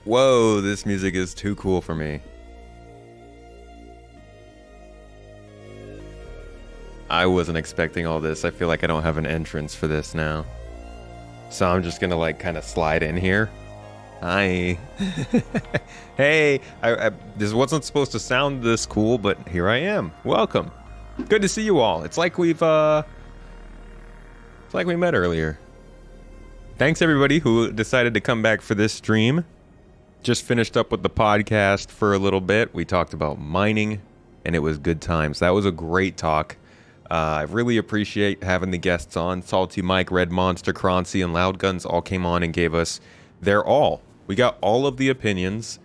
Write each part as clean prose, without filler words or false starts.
Whoa, this music is too cool for me. I wasn't expecting all this. I feel like I don't have an entrance for this now. So I'm just gonna like kind of slide in here. Hi. Hey, this wasn't supposed to sound this cool, but here I am. Welcome. Good to see you all. It's like we met earlier. Thanks everybody who decided to come back for this stream. Just finished up with the podcast for a little bit. We talked about mining, and it was good times. That was a great talk. I really appreciate having the guests on. Salty Mike, Red Monster, Croncy, and Loud Guns all came on and gave us their all. We got all of the opinions,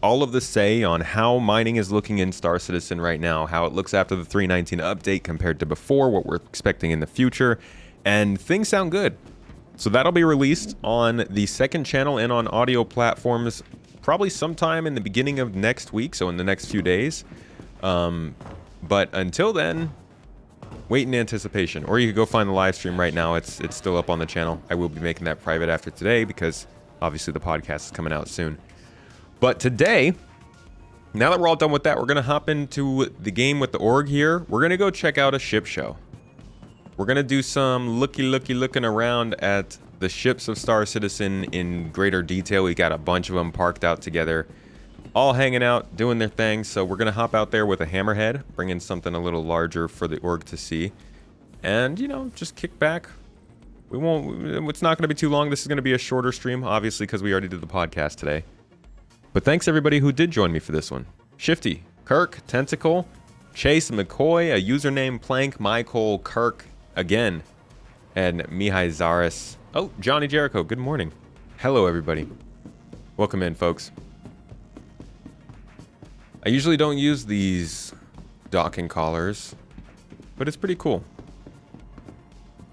all of the say on how mining is looking in Star Citizen right now, how it looks after the 3.19 update compared to before, what we're expecting in the future, and things sound good. So that'll be released on the second channel and on audio platforms probably sometime in the beginning of next week, so in the next few days. But until then, wait in anticipation. Or you could go find the live stream right now. It's still up on the channel. I will be making that private after today because obviously the podcast is coming out soon. But today, now that we're all done with that, we're going to hop into the game with the org here. We're going to go check out a ship show. We're going to do some looking around at the ships of Star Citizen in greater detail. We got a bunch of them parked out together, all hanging out, doing their thing. So we're going to hop out there with a Hammerhead, bring in something a little larger for the org to see. And, you know, just kick back. It's not going to be too long. This is going to be a shorter stream, obviously, because we already did the podcast today. But thanks everybody who did join me for this one. Shifty, Kirk, Tentacle, Chase, McCoy, a username, Plank, Michael, Kirk, again, and Mihai Zaris. Oh, Johnny Jericho, good morning. Hello, everybody. Welcome in, folks. I usually don't use these docking collars, but it's pretty cool.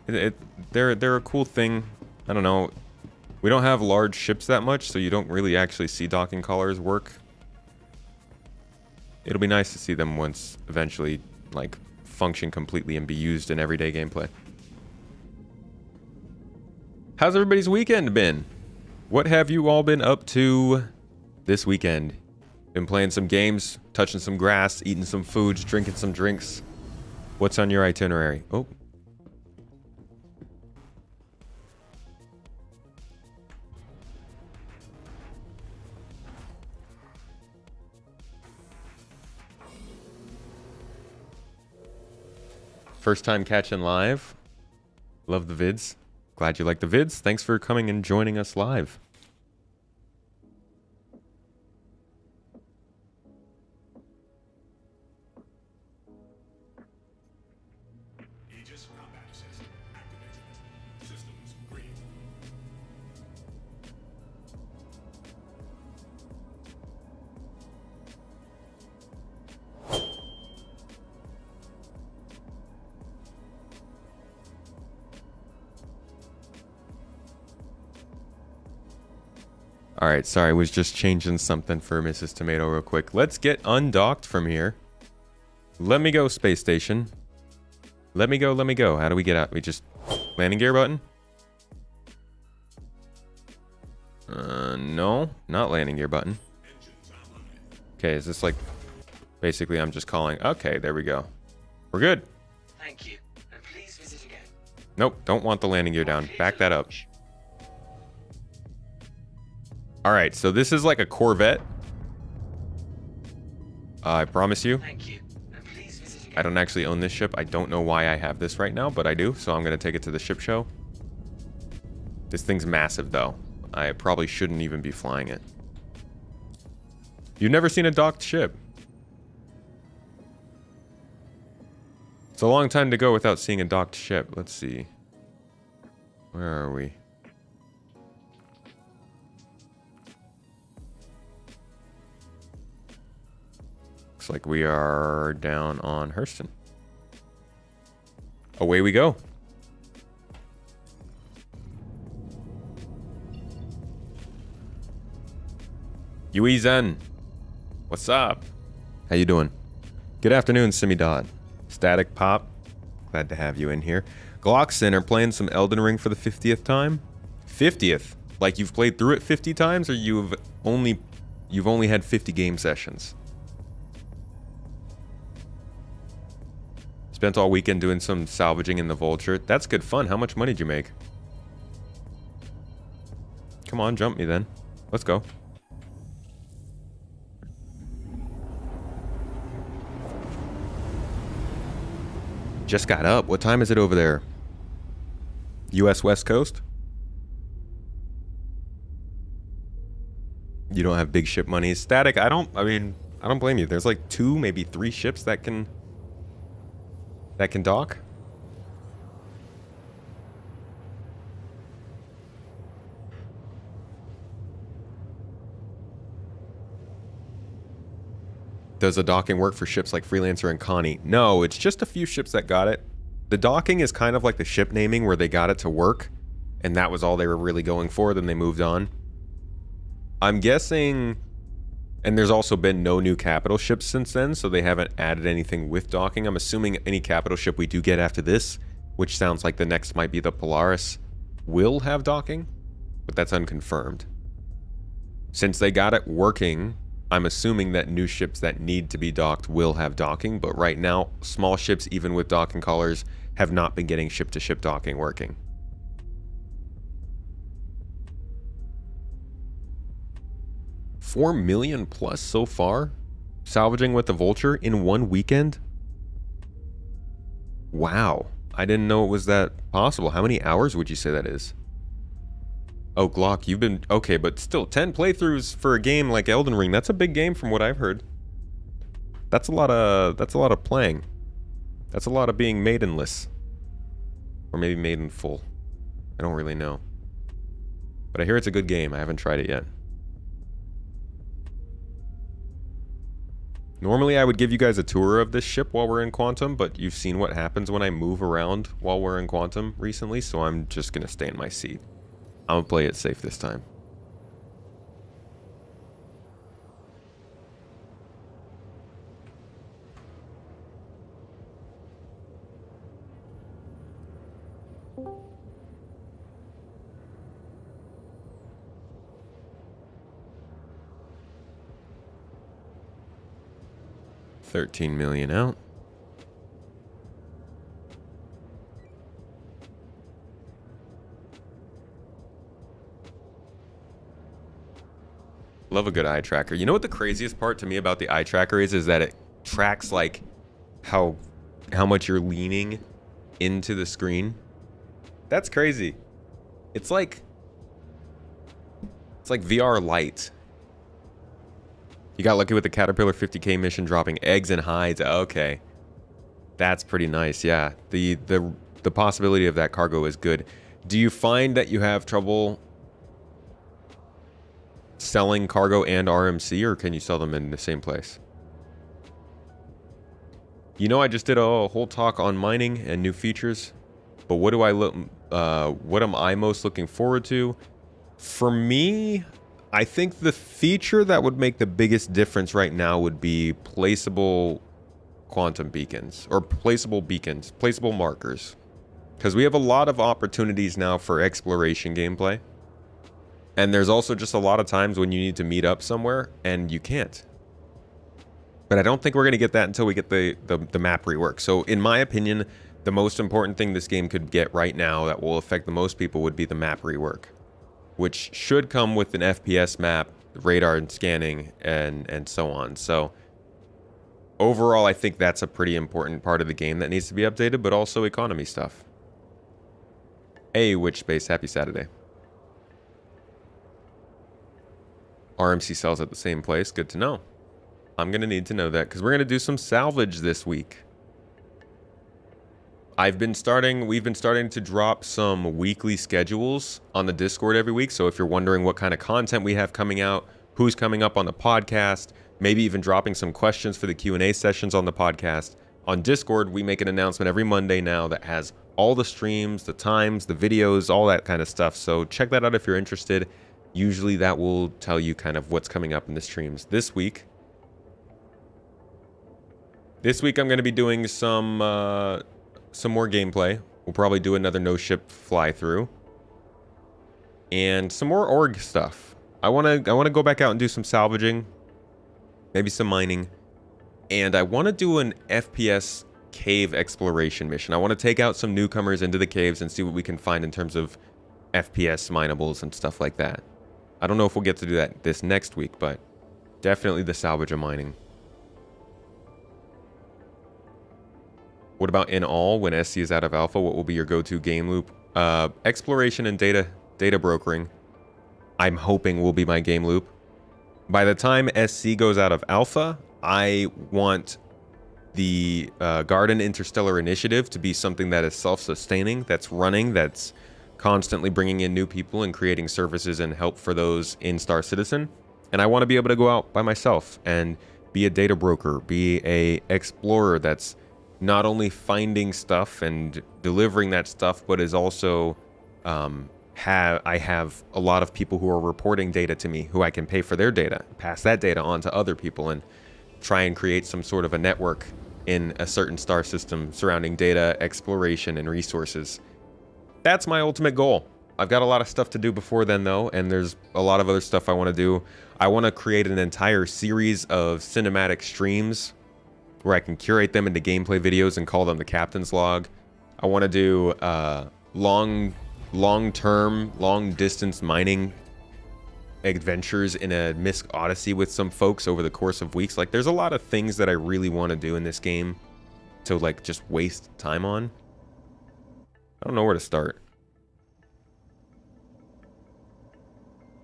They're a cool thing. I don't know. We don't have large ships that much, so you don't really actually see docking collars work. It'll be nice to see them once eventually, like, function completely and be used in everyday gameplay. How's everybody's weekend been? What have you all been up to this weekend? Been playing some games, touching some grass, eating some foods, drinking some drinks. What's on your itinerary? Oh. First time catching live. Love the vids. Glad you like the vids. Thanks for coming and joining us live. Alright, sorry, I was just changing something for Mrs. Tomato real quick. Let's get undocked from here. Let me go, space station. Let me go, let me go. How do we get out? We just... landing gear button? No. Not landing gear button. Okay, is this like... basically, I'm just calling... Okay, there we go. We're good. Thank you. And please visit again. Nope, don't want the landing gear down. Back that up. Alright, so this is like a Corvette. I promise you. Thank you. And please visit again. I don't actually own this ship. I don't know why I have this right now, but I do, so I'm going to take it to the ship show. This thing's massive, though. I probably shouldn't even be flying it. You've never seen a docked ship. It's a long time to go without seeing a docked ship. Let's see. Where are we? Looks like we are down on Hurston. Away we go. Yui Zen. What's up? How you doing? Good afternoon, Simidod. Static Pop. Glad to have you in here. Glockson are playing some Elden Ring for the 50th time. 50th? Like you've played through it 50 times, or you've only had 50 game sessions? Spent all weekend doing some salvaging in the Vulture. That's good fun. How much money did you make? Come on, jump me then. Let's go. Just got up. What time is it over there? US West Coast? You don't have big ship money. Static, I don't blame you. There's like 2, maybe 3 ships that can dock. Does the docking work for ships like Freelancer and Connie? No, it's just a few ships that got it. The docking is kind of like the ship naming where they got it to work, and that was all they were really going for, then they moved on. I'm guessing, and there's also been no new capital ships since then, so they haven't added anything with docking. I'm assuming any capital ship we do get after this, which sounds like the next might be the Polaris, will have docking, but that's unconfirmed. Since they got it working, I'm assuming that new ships that need to be docked will have docking, but right now, small ships, even with docking collars, have not been getting ship-to-ship docking working. $4 million plus so far? Salvaging with the Vulture in one weekend? Wow. I didn't know it was that possible. How many hours would you say that is? Oh, Glock, you've been... Okay, but still, 10 playthroughs for a game like Elden Ring. That's a big game from what I've heard. That's a lot of playing. That's a lot of being maidenless. Or maybe maiden full. I don't really know. But I hear it's a good game. I haven't tried it yet. Normally I would give you guys a tour of this ship while we're in Quantum, but you've seen what happens when I move around while we're in Quantum recently, so I'm just gonna stay in my seat. I'm gonna play it safe this time. $13 million out. Love a good eye tracker. You know what the craziest part to me about the eye tracker is that it tracks like how much you're leaning into the screen. That's crazy. It's like VR Lite. You got lucky with the Caterpillar 50K mission dropping eggs and hides. Okay. That's pretty nice. Yeah. The possibility of that cargo is good. Do you find that you have trouble selling cargo and RMC, or can you sell them in the same place? You know, I just did a whole talk on mining and new features, but what am I most looking forward to? For me, I think the feature that would make the biggest difference right now would be placeable quantum beacons, or placeable markers. Because we have a lot of opportunities now for exploration gameplay. And there's also just a lot of times when you need to meet up somewhere and you can't. But I don't think we're going to get that until we get the map rework. So in my opinion, the most important thing this game could get right now that will affect the most people would be the map rework, which should come with an FPS map, radar and scanning, and so on. So overall, I think that's a pretty important part of the game that needs to be updated, but also economy stuff. Hey, Witch Space, happy Saturday. RMC sells at the same place. Good to know. I'm going to need to know that because we're going to do some salvage this week. We've been starting to drop some weekly schedules on the Discord every week. So if you're wondering what kind of content we have coming out, who's coming up on the podcast, maybe even dropping some questions for the Q&A sessions on the podcast, on Discord, we make an announcement every Monday now that has all the streams, the times, the videos, all that kind of stuff. So check that out if you're interested. Usually that will tell you kind of what's coming up in the streams. This week I'm going to be doing some more gameplay. We'll probably do another no ship fly through and some more org stuff. I want to go back out and do some salvaging, maybe some mining, and I want to do an FPS cave exploration mission. I want to take out some newcomers into the caves and see what we can find in terms of FPS minables and stuff like that. I don't know if we'll get to do that this next week, but definitely the salvage of mining. What about in all, when SC is out of alpha, what will be your go-to game loop? Exploration and data brokering, I'm hoping will be my game loop. By the time SC goes out of alpha, I want the Garden Interstellar Initiative to be something that is self-sustaining, that's running, that's constantly bringing in new people and creating services and help for those in Star Citizen. And I want to be able to go out by myself and be a data broker, be a explorer that's not only finding stuff and delivering that stuff, but is also I have a lot of people who are reporting data to me who I can pay for their data, pass that data on to other people, and try and create some sort of a network in a certain star system surrounding data, exploration, and resources. That's my ultimate goal. I've got a lot of stuff to do before then, though, and there's a lot of other stuff I want to do. I want to create an entire series of cinematic streams where I can curate them into gameplay videos and call them the Captain's Log. I want to do long-term, long-distance mining adventures in a Misk Odyssey with some folks over the course of weeks. Like, there's a lot of things that I really want to do in this game to, like, just waste time on. I don't know where to start.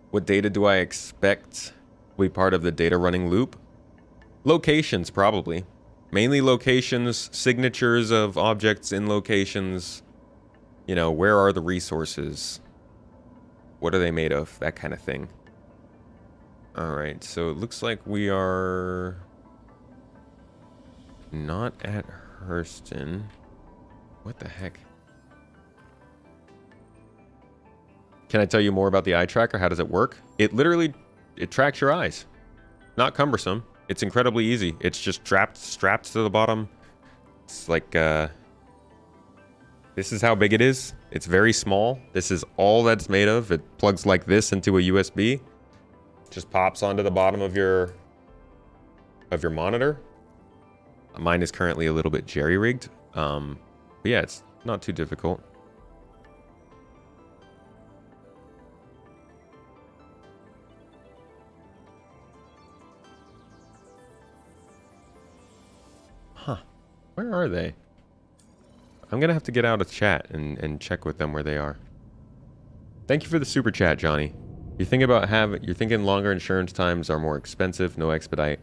What data do I expect will be part of the data running loop? Locations, probably. Mainly locations, signatures of objects in locations. You know, where are the resources? What are they made of? That kind of thing. Alright, so it looks like we are not at Hurston. What the heck? Can I tell you more about the eye tracker? How does it work? It literally, it tracks your eyes. Not cumbersome. It's incredibly easy. It's just strapped to the bottom. It's like, this is how big it is. It's very small. This is all that's made of. It plugs like this into a USB. Just pops onto the bottom of your monitor. Mine is currently a little bit jerry-rigged. But yeah, it's not too difficult. Huh. Where are they? I'm gonna have to get out of chat and check with them where they are. Thank you for the super chat, Johnny. You're thinking longer insurance times are more expensive, no expedite.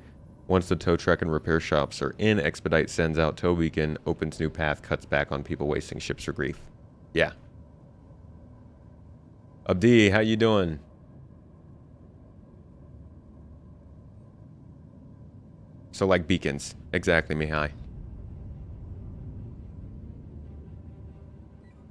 Once the tow truck and repair shops are in, expedite sends out tow beacon, opens new path, cuts back on people wasting ships for grief. Yeah. Abdi, how you doing? So like beacons. Exactly, Mihai.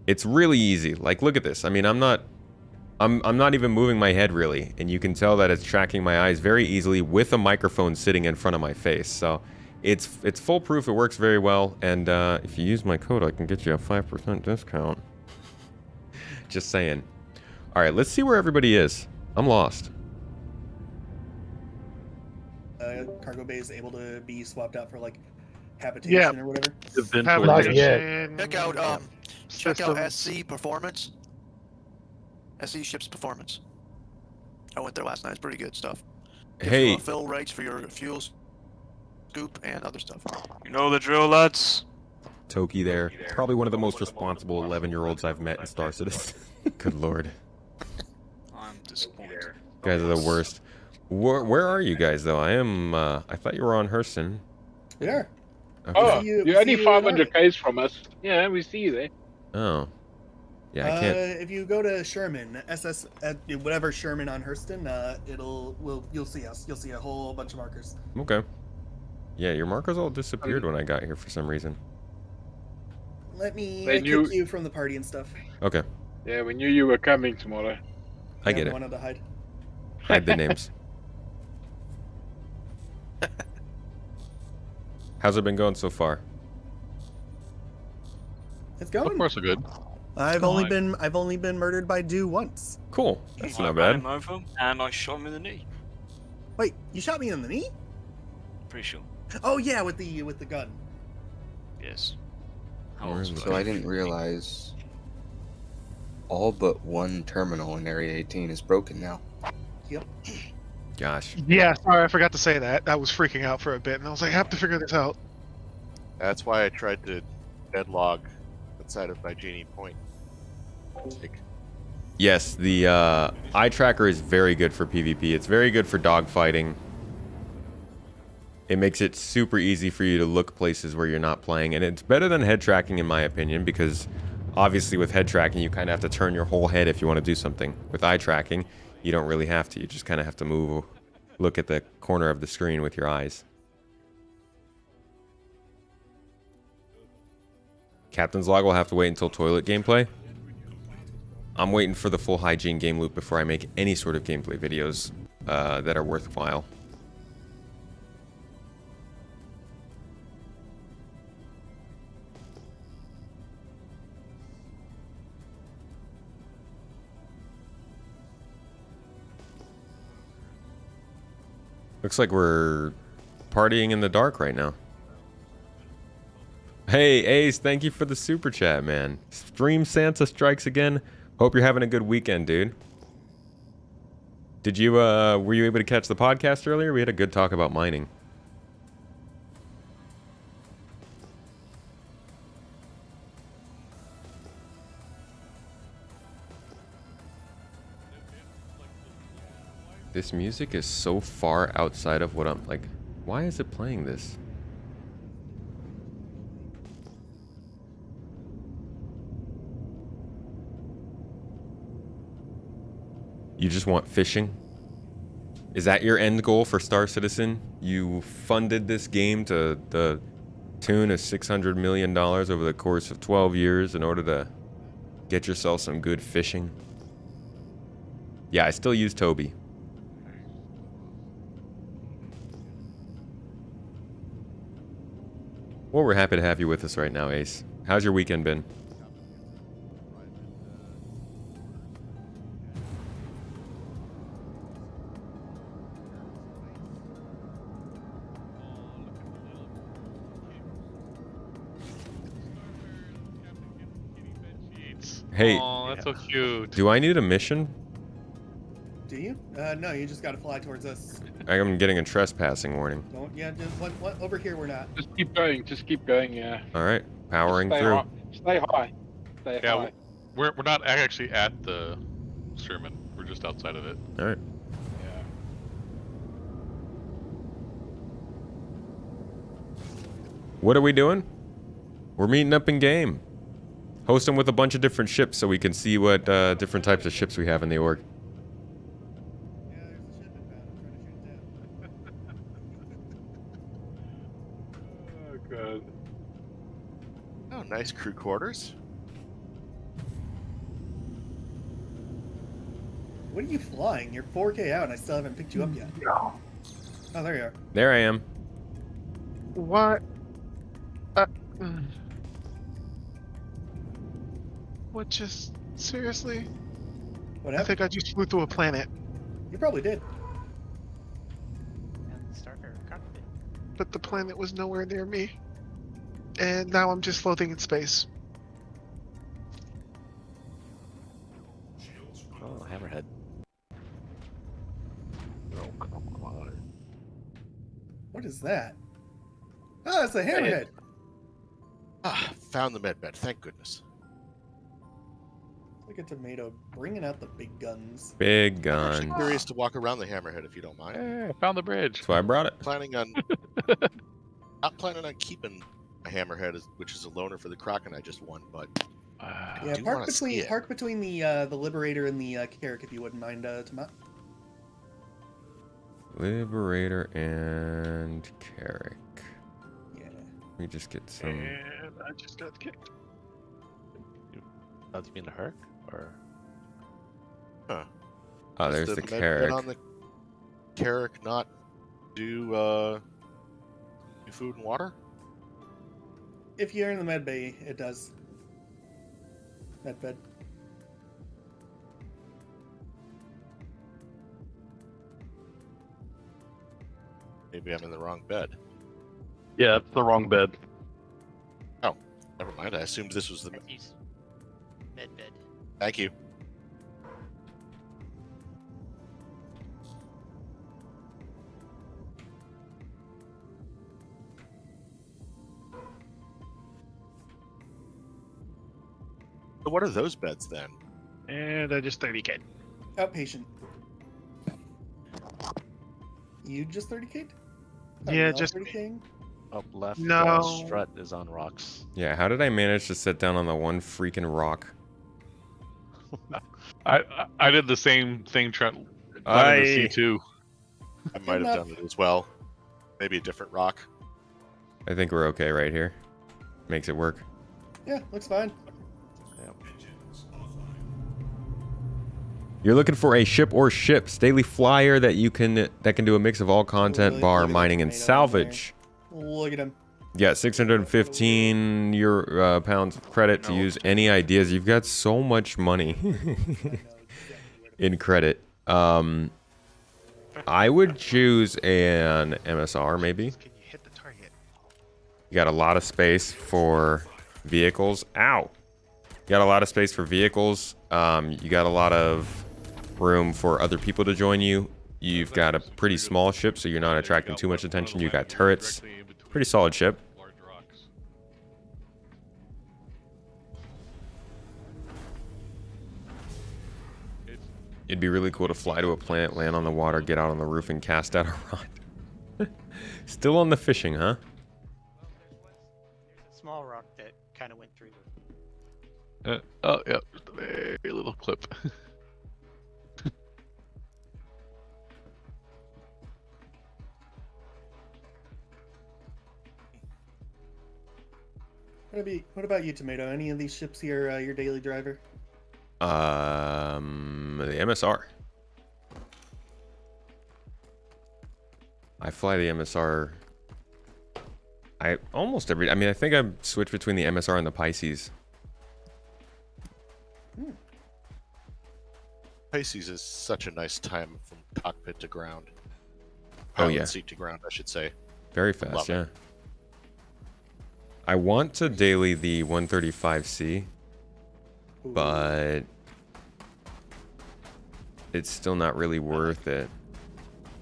It's really easy. Like, look at this. I mean, I'm not even moving my head really, and you can tell that it's tracking my eyes very easily with a microphone sitting in front of my face. So it's foolproof. It works very well, and if you use my code, I can get you a 5% discount. Just saying. All right, let's see where everybody is. I'm lost. Cargo bay is able to be swapped out for like habitation or whatever. Not yet. Check out SC Performance. SC Ships Performance. I went there last night. It's pretty good stuff. Gives Hey. you, fill rates for your fuel scoop and other stuff. You know the drill, lads. Toki there. Probably one of the most responsible 11-year-olds I've met in Star Citizen. Good lord. I'm disappointed. You guys are the worst. Where are you guys, though? I thought you were on Hurston. We are. Okay. Oh, See you- you're only see you 500 k's from us. Yeah, we see you there. Oh. Yeah, I can't. If you go to Sherman, SS at whatever Sherman on Hurston, you'll see us. You'll see a whole bunch of markers. Okay. Yeah, your markers all disappeared when I got here for some reason. Let me They kick knew- you from the party and stuff. Okay. Yeah, we knew you were coming tomorrow. I get it. Wanted to hide. Hide the names. How's it been going so far? It's So going. far so good. I've only been murdered by Dew once. Cool. That's I not ran bad. him over and I shot him in the knee. Wait, you shot me in the knee? Pretty sure. Oh yeah, with the gun. Yes. How Where else is would it? So I do? didn't realize all but one terminal in Area 18 is broken now. Yep. Gosh. Yeah, sorry, I forgot to say that. I was freaking out for a bit, and I was like, I have to figure this out. That's why I tried to deadlog outside of my Genie Point. Yes, the eye tracker is very good for PvP. It's very good for dogfighting. It makes it super easy for you to look places where you're not playing, and it's better than head tracking in my opinion, because obviously with head tracking you kind of have to turn your whole head if you want to do something. With eye tracking, you don't really have to. You just kind of have to move, look at the corner of the screen with your eyes. Captain's Log will have to wait until toilet gameplay. I'm waiting for the full hygiene game loop before I make any sort of gameplay videos that are worthwhile. Looks like we're partying in the dark right now. Hey, Ace, thank you for the super chat, man. Stream Santa strikes again. Hope you're having a good weekend, dude. Did you, were you able to catch the podcast earlier? We had a good talk about mining. This music is so far outside of what I'm like. Why is it playing this? You just want fishing? Is that your end goal for Star Citizen? You funded this game to the tune of $600 million over the course of 12 years in order to get yourself some good fishing? Yeah, I still use Toby. Well, we're happy to have you with us right now, Ace. How's your weekend been? Hey, oh, that's so cute. do I need a mission? Do you? No, you just gotta fly towards us. I'm getting a trespassing warning. Don't. Yeah, just what? Over here, we're not. Just keep going. Just keep going. Yeah. All right, powering Stay through. High. Stay high. Stay Yeah, high. we're not actually at the Sherman. We're just outside of it. All right. Yeah. What are we doing? We're meeting up in game. Hosting with a bunch of different ships so we can see what different types of ships we have in the org. Yeah, there's a ship inbound. I'm trying to shoot it down. Oh god. Oh, nice crew quarters. What are you flying? You're 4K out, and I still haven't picked you up yet. No. Oh, there you are. There I am. What? Mm. What just... Seriously? What I happened? think I just flew through a planet, You probably did. Starfarer cockpit. but the planet was nowhere near me. And now I'm just floating in space. Oh, Hammerhead. Oh, come on. What is that? Oh, it's a hammerhead. Ah, found the medbed. Thank goodness. Like a tomato, bringing out the big guns. Big I'm actually gun. curious to walk around the hammerhead if you don't mind. Hey, I found the bridge. That's why I brought it. Planning on not planning on keeping a hammerhead, which is a loner for the Kraken I just won, but Yeah, do park wanna see between it. park between the Liberator and the Carrick, if you wouldn't mind, Tomat. Liberator and Carrick. Yeah. Let me just get some. And I just got kicked. Oh, do you mean the Herc? Or Oh, does there's the medbed Carrick. on the Carrick not do food and water? If you're in the med bay, it does. Med bed. Maybe I'm in the wrong bed. Yeah, it's the wrong bed. Oh, never mind. I assumed this was the. Matthews. Med bed. Thank you. So what are those beds then? And I just 30K. Outpatient. You just 30K'd? Yeah, just 30K? up left, No. strut is on rocks. Yeah, how did I manage to sit down on the one freaking rock? I did the same thing trying I- to C2. I might have done it as well. Maybe a different rock. I think we're okay right here. Makes it work. Yeah, looks fine. You're looking for a ship or ships daily flyer that can do a mix of all content, Look bar, at that mining, and tomato in salvage. Look at him. Yeah, 615 pounds of credit to use any ideas. You've got so much money in credit. I would choose an MSR maybe. Can you hit the target? You got a lot of space for vehicles. Ow! You got a lot of space for vehicles. You got a lot of room for other people to join you. You've got a pretty small ship, so you're not attracting too much attention. You got turrets. Pretty solid ship. It'd be really cool to fly to a planet, land on the water, get out on the roof, and cast out a rod. Still on the fishing, huh? There's a small rock that kind of went through the. Oh, yeah. Just a very little clip. What about you, Tomato? Any of these ships here your daily driver? The MSR. I fly the MSR. I mean, I think I switch between the MSR and the Pisces. Pisces is such a nice time from cockpit to ground. Oh, Pilot yeah. Seat to ground, I should say. Very fast, Love yeah. it. I want to daily the 135C, but it's still not really worth it.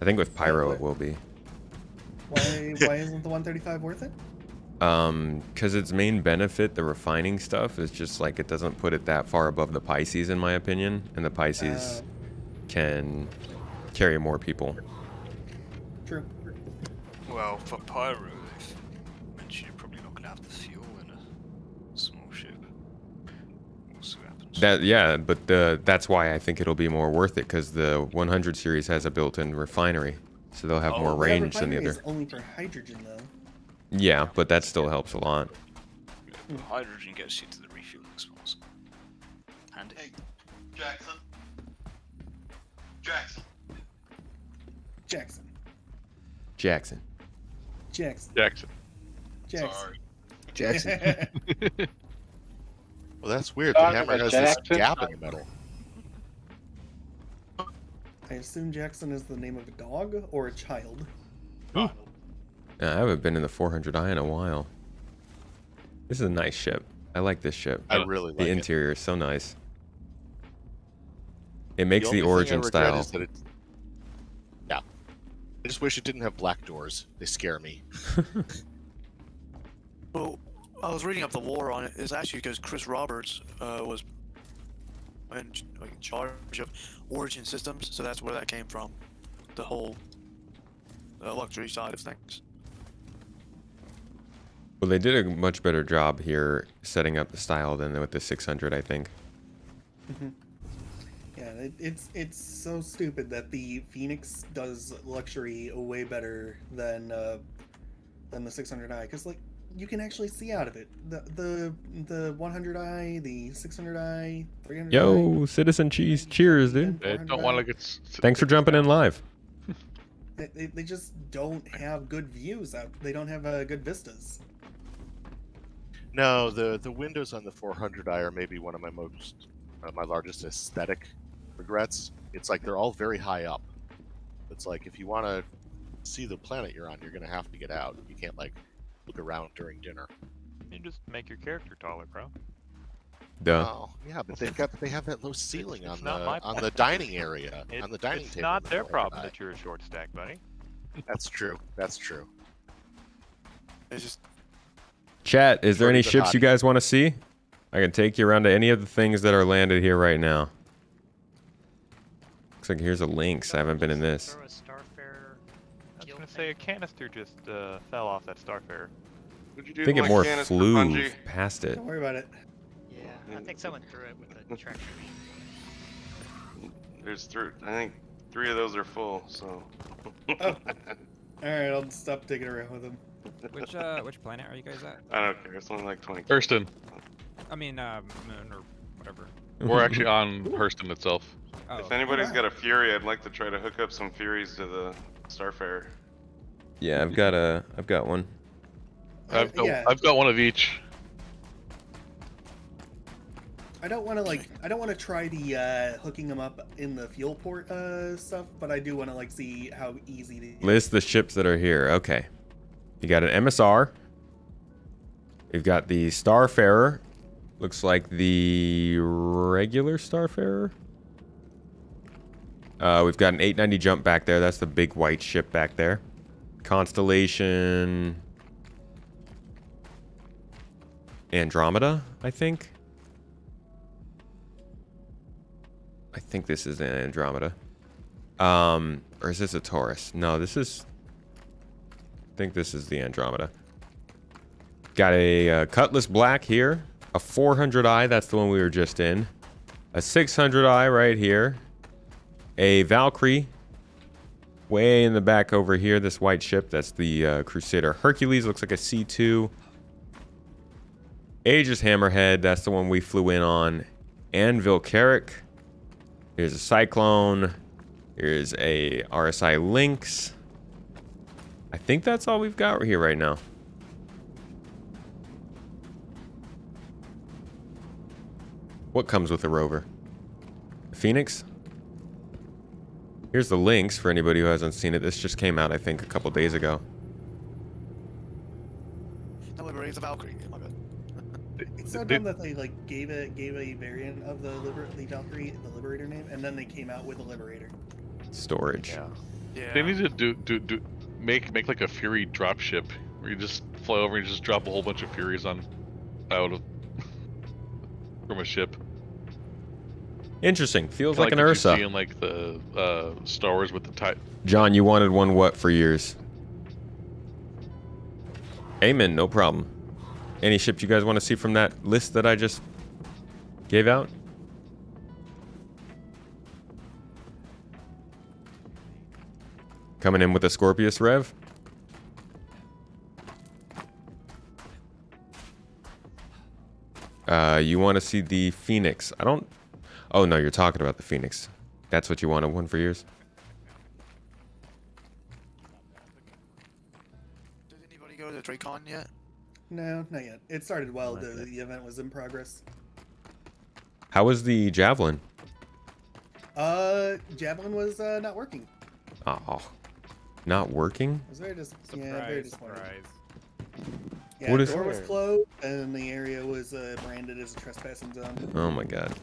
I think with Pyro it will be. Why isn't the 135 worth it? Because its main benefit, the refining stuff, is just like it doesn't put it that far above the Pisces, in my opinion, and the Pisces can carry more people. True. Well, for Pyro, I mentioned you're probably not going to have the fuel in a small ship. We'll see what happens. But that's why I think it'll be more worth it, because the 100 series has a built-in refinery, so they'll have more range than the other. Is only for hydrogen, though. Yeah, but that still helps a lot. The hydrogen gets you to the refueling spots. Handy. Hey, Jackson. Jackson. Jackson. Jackson. Jackson. Jackson. Jackson. Sorry. Jackson. Well, that's weird. The hammer has this Jackson. gap in the middle. I assume Jackson is the name of a dog or a child. I haven't been in the 400i in a while. This is a nice ship. I like this ship. I really like the it. interior is so nice. It makes the only thing I origin regret style. is that it- yeah. I just wish it didn't have black doors. They scare me. Well, I was reading up the lore on it. It's actually because Chris Roberts was in charge of Origin Systems, so that's where that came from. The whole luxury side of things. Well, they did a much better job here setting up the style than with the 600, I think. Yeah, it's so stupid that the Phoenix does luxury way better than the 600i, because like you can actually see out of it. The 100i, the 600i, 300i. Yo, Citizen Cheese, cheers, dude. I don't want to get. Thanks for jumping in live. They just don't have good views out. They don't have good vistas. No, the windows on the 400i are maybe one of my my largest aesthetic regrets. It's like they're all very high up. It's like if you want to see the planet you're on, you're gonna have to get out. You can't like look around during dinner. You just make your character taller, bro. Duh. Oh, yeah, but they have that low ceiling it's on not my the on the dining area, on the dining It's table. not in the their problem 400i. that you're a short stack, buddy. That's true. That's true. It's just Chat, is there any Shorty but ships you hottie. guys want to see? I can take you around to any of the things that are landed here right now. Looks like here's a Lynx. I haven't been in this. Throw a Starfarer. I was gonna say a canister just fell off that Starfarer. Would you I think it more flew past it. Don't worry about it. Yeah, I think someone threw it with a tractor. There's three. I think 3 of those are full. So. Oh. All right, I'll stop digging around with them. Which planet are you guys at? I don't care. It's only like 20. Hurston. I mean, moon or whatever. We're actually on Hurston itself. Oh, If anybody's got a Fury, I'd like to try to hook up some Furies to the Starfarer. Yeah, I've got one. I've yeah. got one of each. I don't want to try the hooking them up in the fuel port stuff, but I do want to like see how easy to List the ships that are here. Okay. You got an MSR. You've got the Starfarer. Looks like the regular Starfarer. We've got an 890 jump back there. That's the big white ship back there. Constellation Andromeda, I think. I think this is an Andromeda. Or is this a Taurus? No, this is... I think this is the Andromeda. Got a Cutlass Black here. A 400i, that's the one we were just in. A 600i right here. A Valkyrie. Way in the back over here, this white ship. That's the Crusader Hercules. Looks like a C2. Aegis Hammerhead, that's the one we flew in on. Anvil Carrick. Here's a Cyclone. Here's a RSI Lynx. I think that's all we've got here right now. What comes with a rover? Phoenix? Here's the Lynx for anybody who hasn't seen it. This just came out, I think, a couple days ago. No, Liberator's a Valkyrie. My bad. It's so dumb that they like gave a variant of the Valkyrie the Liberator name, and then they came out with a Liberator. Storage. Yeah. They need to make like a Fury dropship where you just fly over and just drop a whole bunch of Furies out of from a ship. Interesting. Feels like an what you Ursa. see in like the Star Wars with the John, you wanted one what for years? Amen, no problem. Any ship you guys want to see from that list that I just gave out? Coming in with a Scorpius Rev. You want to see the Phoenix. I don't... Oh, no, you're talking about the Phoenix. That's what you wanted one for years? Did anybody go to Dracon yet? No, not yet. It started while the event was in progress. How was the Javelin? Javelin was not working. Oh, not working? I was very very disappointed. Yeah, What the is- door was closed, and the area was branded as a trespassing zone. Oh my god.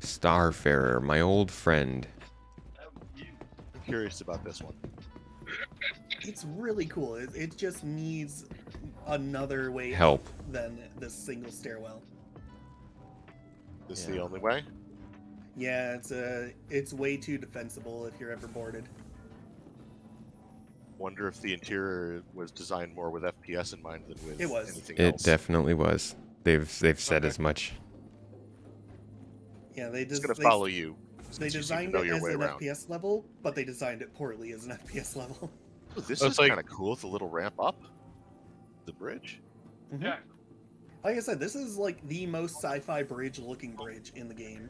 Starfarer, my old friend. I'm curious about this one. It's really cool. It just needs another way Help. up than the single stairwell. This the only way? Yeah, it's way too defensible if you're ever boarded. Wonder if the interior was designed more with FPS in mind than with It was. anything It else. definitely was. They've said as much. Yeah, they It's just gonna follow you. They since you seem to designed know it your as way an around. FPS level, but they designed it poorly as an FPS level. Ooh, this It's is like- kind of cool. It's a little ramp up the bridge. Yeah. Like I said, this is like the most sci-fi bridge-looking bridge in the game.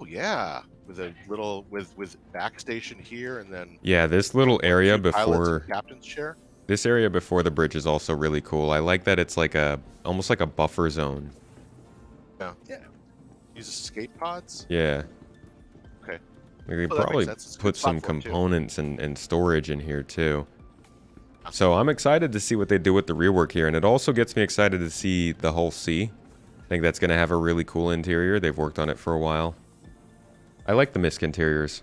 Oh yeah, with a little with backstation here, and then Yeah, this little area pilots and before captain's chair. this area before the bridge is also really cool. I like that it's like almost like a buffer zone. Yeah. Yeah. Use escape pods. Yeah. Okay. Like they Well, that probably makes sense. It's a put good some platform, too. components and storage in here too. So I'm excited to see what they do with the rework here, and it also gets me excited to see the Hull C. I think that's going to have a really cool interior. They've worked on it for a while. I like the MISC interiors.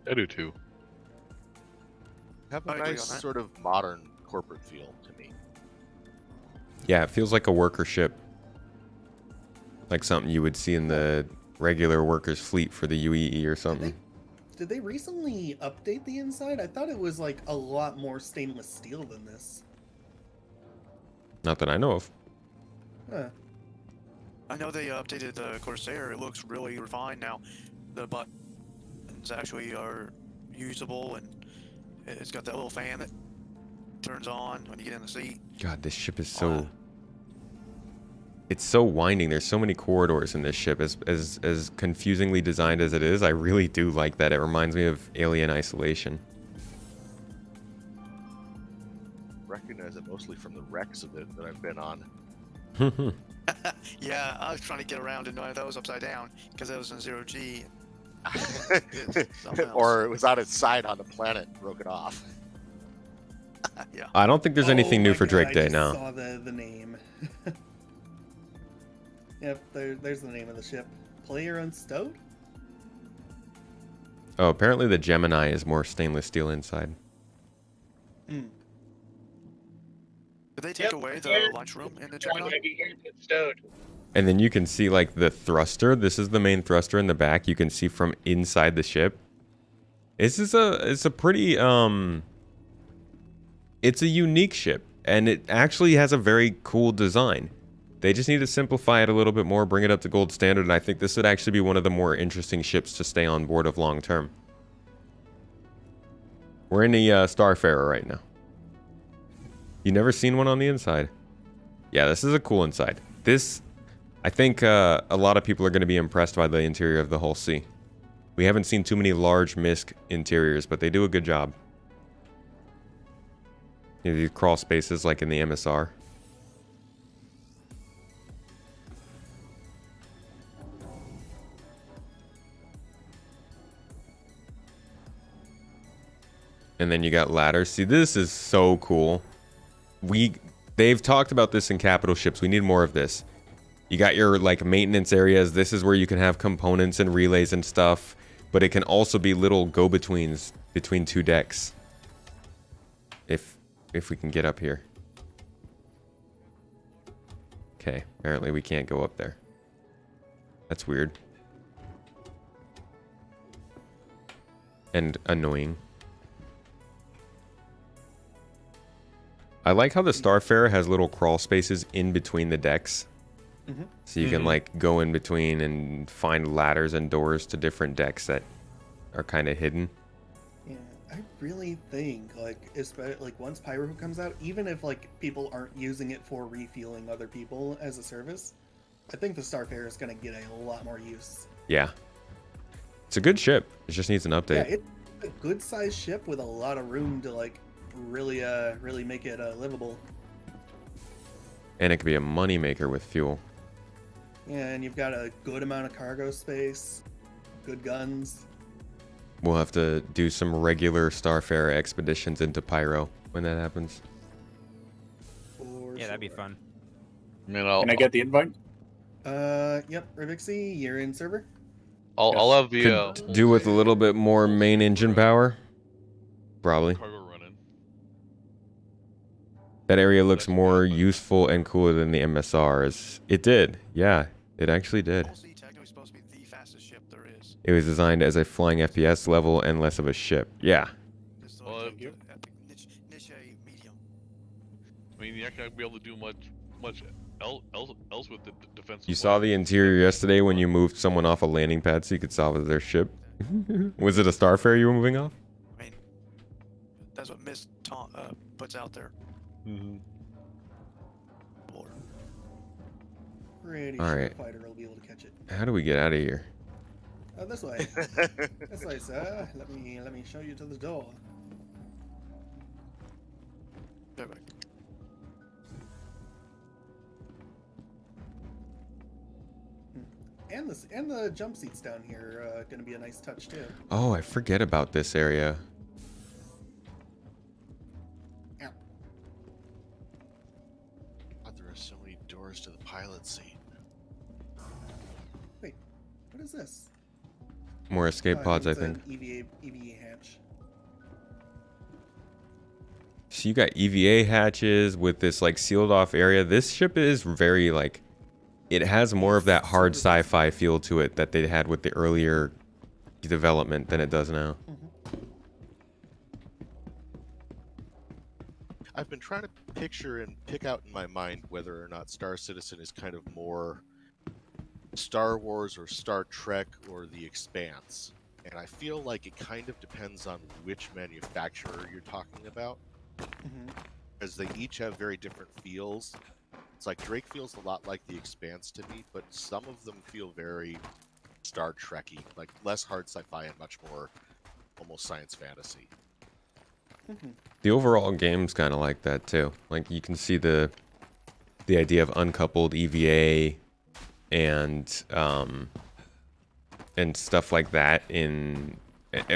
I do too. Have a I agree nice on that. sort of modern corporate feel to me. Yeah, it feels like a worker ship. Like something you would see in the regular workers fleet for the UEE or something. Did they recently update the inside? I thought it was like a lot more stainless steel than this. Not that I know of. Huh. I know they updated the Corsair. It looks really refined now. The buttons actually are usable, and it's got that little fan that turns on when you get in the seat. God, this ship is so it's so winding. There's so many corridors in this ship. As confusingly designed as it is, I really do like that. It reminds me of Alien Isolation. Recognize it mostly from the wrecks of it that I've been on. Yeah, I was trying to get around and know that was upside down because it was in 0G. Or it was on its side on the planet and broke it off. Yeah. I don't think there's anything new for Drake Day I now. saw the name. Yep, there's the name of the ship. Player unstowed? Oh, apparently the Gemini is more stainless steel inside. Hmm. Did they take away the lunchroom in the Gemini? And then you can see like the thruster. This is the main thruster in the back. You can see from inside the ship. It's a pretty it's a unique ship, and it actually has a very cool design. They just need to simplify it a little bit more, bring it up to gold standard, and I think this would actually be one of the more interesting ships to stay on board of long term. We're in the Starfarer right now. You never seen one on the inside? Yeah, this is a cool inside. This, I think a lot of people are going to be impressed by the interior of the Hull C. We haven't seen too many large MISC interiors, but they do a good job. You know, these crawl spaces like in the MSR. And then you got ladders. See, this is so cool. They've talked about this in capital ships. We need more of this. You got your like maintenance areas. This is where you can have components and relays and stuff, but it can also be little go-betweens between two decks. If we can get up here. Okay, apparently we can't go up there. That's weird. And annoying. I like how the Starfarer has little crawl spaces in between the decks. Mm-hmm. So you can like go in between and find ladders and doors to different decks that are kind of hidden. Yeah, I really think like once Pyro comes out, even if like people aren't using it for refueling other people as a service, I think the Starfarer is going to get a lot more use. Yeah. It's a good ship. It just needs an update. Yeah, it's a good sized ship with a lot of room to like really make it livable. And it could be a money maker with fuel. Yeah, and you've got a good amount of cargo space, good guns. We'll have to do some regular Starfarer expeditions into Pyro when that happens. Yeah, that'd be fun. I mean, Can I get the invite? Yep, Rivixie, you're in server. I'll have the Could do with a little bit more main engine power. Probably. cargo running. That area looks more useful and cooler than the MSRs. It did. Yeah, it actually did. Hull C technically supposed to be the fastest ship there is. It was designed as a flying FPS level and less of a ship. Yeah. It's Well, like epic niche medium. I mean, you're not gonna be able to do much else with the defensive. You saw the interior yesterday when you moved someone off a landing pad so you could salvage their ship. Was it a Starfarer you were moving off? I mean, that's what Miss puts out there. Mm-hmm. Pretty All sure right. a fighter will be able to catch it. How do we get out of here? This way. This way, sir. Let me show you to the door. And the jump seats down here are going to be a nice touch too. Oh, I forget about this area. God, there are so many doors to the pilot seat. Wait, what is this? More escape pods, I it's think. an EVA hatch. So you got EVA hatches with this like sealed off area. This ship is very like, it has more of that hard sci-fi feel to it that they had with the earlier development than it does now. I've been trying to picture and pick out in my mind whether or not Star Citizen is kind of more Star Wars or Star Trek or The Expanse. And I feel like it kind of depends on which manufacturer you're talking about. Because they each have very different feels. It's like Drake feels a lot like The Expanse to me, but some of them feel very Star Trekky, like less hard sci-fi and much more almost science fantasy. The overall game's kind of like that too. Like you can see the idea of uncoupled EVA and stuff like that in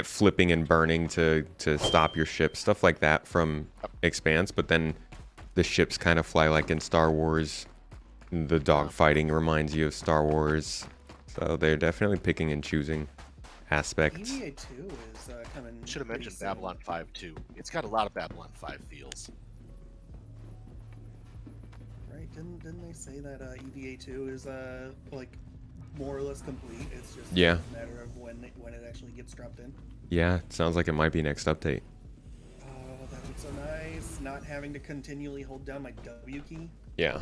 flipping and burning to stop your ship, stuff like that from Expanse. But then the ships kind of fly like in Star Wars. The dogfighting reminds you of Star Wars, so they're definitely picking and choosing aspects. EVA 2 is coming. Should have mentioned Babylon 5 too. It's got a lot of Babylon 5 feels. Right? Didn't they say that EVA 2 is like more or less complete? It's just Yeah. a matter of when it actually gets dropped in. Yeah, it sounds like it might be next update. Oh, that would be so nice. Not having to continually hold down my W key. Yeah.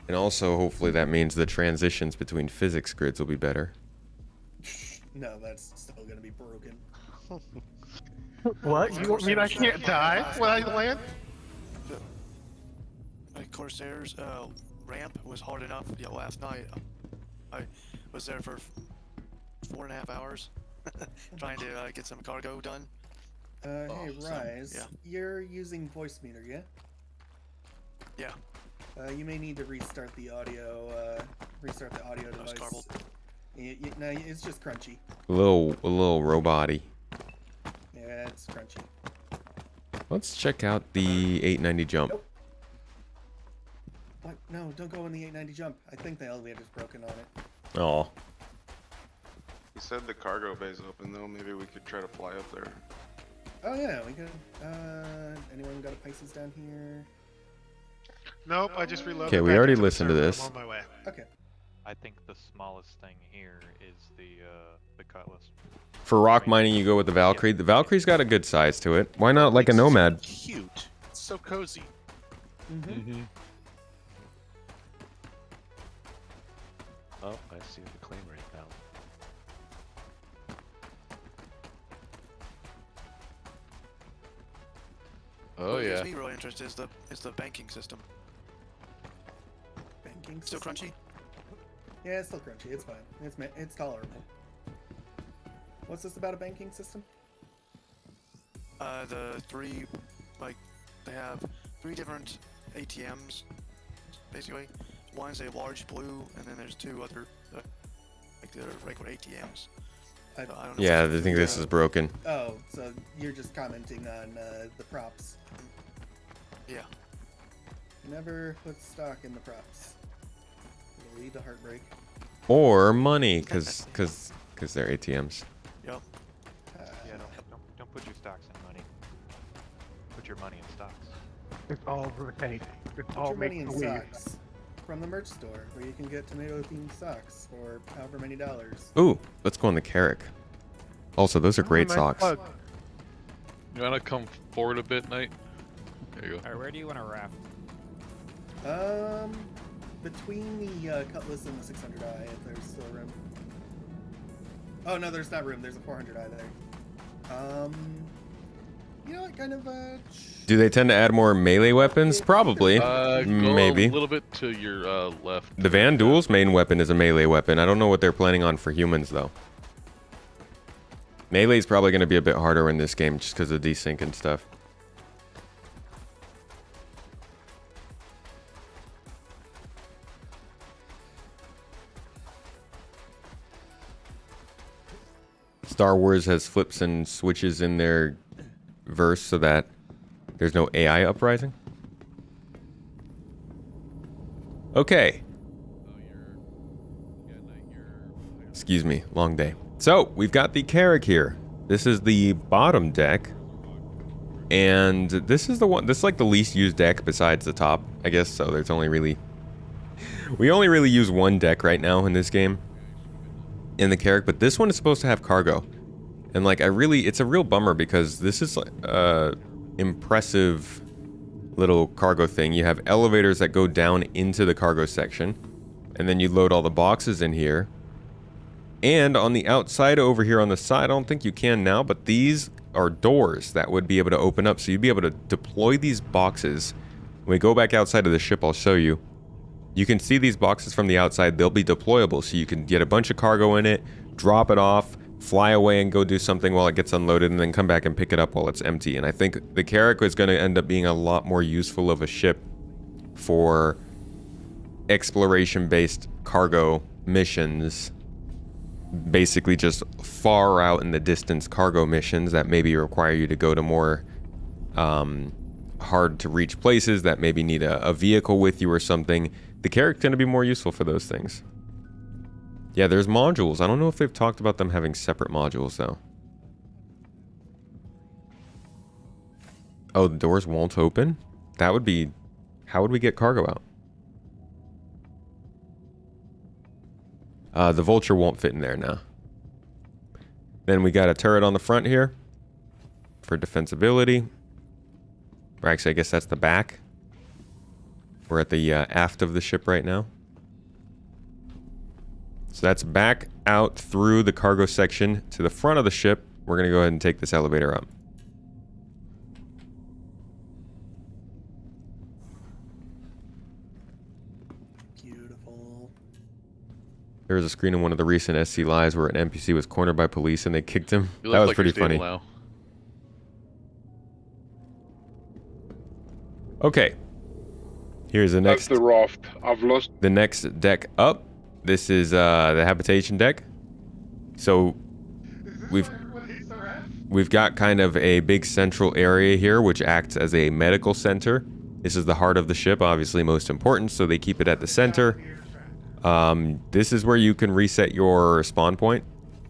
And also, hopefully that means the transitions between physics grids will be better. No, that's still gonna be broken. What? You mean I can't die when I land? Like Corsair's ramp was hard enough. Yeah, last night I was there for 4.5 hours trying to get some cargo done. Hey, Rise, yeah. you're using voice meter, yeah? Yeah. You may need to restart the audio device. Garbled. No, it's just crunchy. A little robot-y. Yeah, it's crunchy. Let's check out the 890 jump. Nope. What? No, don't go in the 890 jump. I think the elevator's broken on it. Oh. He said the cargo bay's open though. Maybe we could try to fly up there. Oh yeah, we could. Anyone got a Pisces down here? Nope, I just reloaded. Okay, we back already into the listened to server. this. I'm on my way. Okay. I think the smallest thing here is the cutlass. For rock mining, you go with the Valkyrie. The Valkyrie's got a good size to it. Why not like a Nomad? So cute. It's so cozy. Oh, I see the claim rate now. Oh What yeah. gives me real interest is the banking system. Banking Still system? crunchy? Yeah, it's still crunchy. It's fine. It's tolerable. What's this about a banking system? The three, like, they have 3 different ATMs, basically. One's a large blue, and then there's 2 other, like, the regular ATMs. I don't know Yeah, if I think this is broken. Oh, so you're just commenting on the props. Yeah. Never put stock in the props. It'll lead to heartbreak. Or money, because they're ATMs. Yep. Yeah, don't put your stocks in money. Put your money in stocks. It's all rotating. It's Put all your money in make believe. socks from the merch store, where you can get tomato-themed socks for however many dollars. Ooh, let's go on the Carrick. Also, those are great nice socks. plug. You wanna come forward a bit, Knight? There you go. Alright, where do you want to raft? Between the Cutlass and the 600i, if there's still room. Oh no, there's not room. There's a 400i there. You know what kind of Do they tend to add more melee weapons? Probably. Go Maybe. a little bit to your left. The Van Duel's main weapon is a melee weapon. I don't know what they're planning on for humans, though. Melee's probably going to be a bit harder in this game just because of desync and stuff. Star Wars has flips and switches in their verse so that there's no AI uprising. Okay. Excuse me, long day. So, we've got the Carrick here. This is the bottom deck. And this is the one, this is like the least used deck besides the top, I guess. So there's only really, we only really use one deck right now in this game. In the Carrick, but this one is supposed to have cargo. And like, it's a real bummer because this is like, impressive little cargo thing. You have elevators that go down into the cargo section. And then you load all the boxes in here. And on the outside over here on the side, I don't think you can now, but these are doors that would be able to open up. So you'd be able to deploy these boxes When we go back outside of the ship, I'll show you. You can see these boxes from the outside. They'll be deployable, so you can get a bunch of cargo in it, drop it off, fly away and go do something while it gets unloaded, and then come back and pick it up while it's empty. And I think the Carrick is going to end up being a lot more useful of a ship for exploration-based cargo missions. Basically just far out in the distance cargo missions that maybe require you to go to more hard to reach places that maybe need a vehicle with you or something. The Carrick's going to be more useful for those things. Yeah, there's modules. I don't know if they've talked about them having separate modules, though. Oh, the doors won't open? That would be... How would we get cargo out? The Vulture won't fit in there now. Then we got a turret on the front here for defensibility. Or actually, I guess that's the back. We're at the aft of the ship right now. So that's back out through the cargo section to the front of the ship. We're going to go ahead and take this elevator up. Beautiful. There was a screen in one of the recent SC Lives where an NPC was cornered by police and they kicked him. You That look was like pretty you're stable funny. now. Okay. Here's the next... That's the raft. I've lost. The next deck up. This is the habitation deck. So we've got kind of a big central area here which acts as a medical center. This is the heart of the ship, obviously most important, so they keep it at the center. This is where you can reset your spawn point.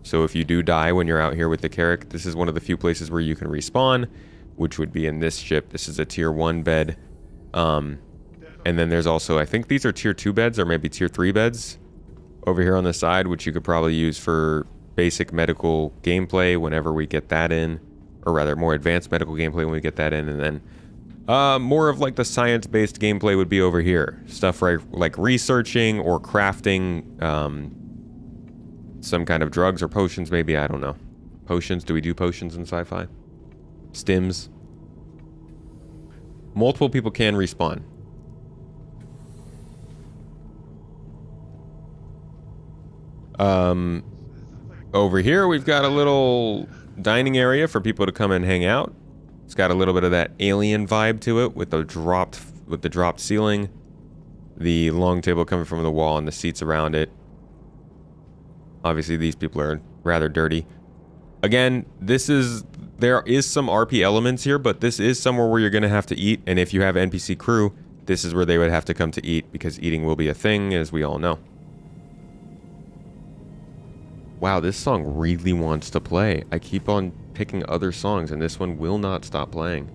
So if you do die when you're out here with the Carrick, this is one of the few places where you can respawn, which would be in this ship. This is a tier 1 bed. And then there's also, I think these are tier 2 beds or maybe tier 3 beds over here on the side, which you could probably use for basic medical gameplay whenever we get that in, or rather more advanced medical gameplay when we get that in. And then more of like the science-based gameplay would be over here. Stuff like researching or crafting some kind of drugs or potions maybe, I don't know. Potions, do we do potions in Sci-Fi? Stims. Multiple people can respawn. Over here we've got a little dining area for people to come and hang out. It's got a little bit of that alien vibe to it with the dropped ceiling, the long table coming from the wall and the seats around it. Obviously these people are rather dirty. Again, there is some RP elements here, but this is somewhere where you're going to have to eat, and if you have NPC crew, this is where they would have to come to eat because eating will be a thing, as we all know. Wow, this song really wants to play. I keep on picking other songs, and this one will not stop playing.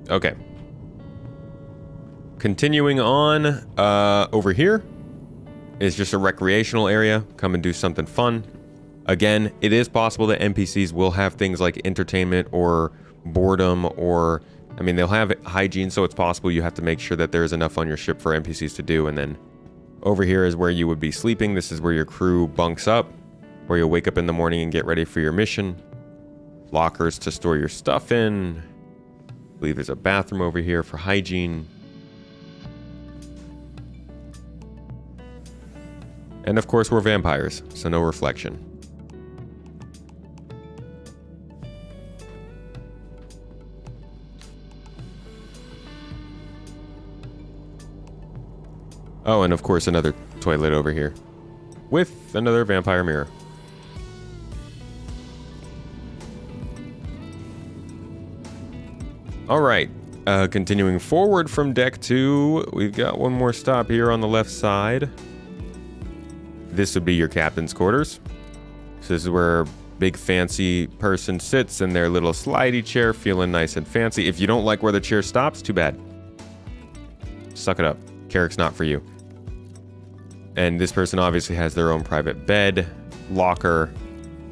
Okay. Continuing on, over here is just a recreational area. Come and do something fun. Again, it is possible that NPCs will have things like entertainment or boredom or... I mean, they'll have hygiene, so it's possible you have to make sure that there's enough on your ship for NPCs to do. And then over here is where you would be sleeping. This is where your crew bunks up, where you'll wake up in the morning and get ready for your mission. Lockers to store your stuff in. I believe there's a bathroom over here for hygiene. And of course, we're vampires, so no reflection. Oh, and of course another toilet over here. With another vampire mirror. Alright, continuing forward from deck 2, we've got one more stop here on the left side. This would be your captain's quarters. So this is where big fancy person sits in their little slidey chair feeling nice and fancy. If you don't like where the chair stops, too bad. Suck it up. Carrick's not for you. And this person obviously has their own private bed, locker,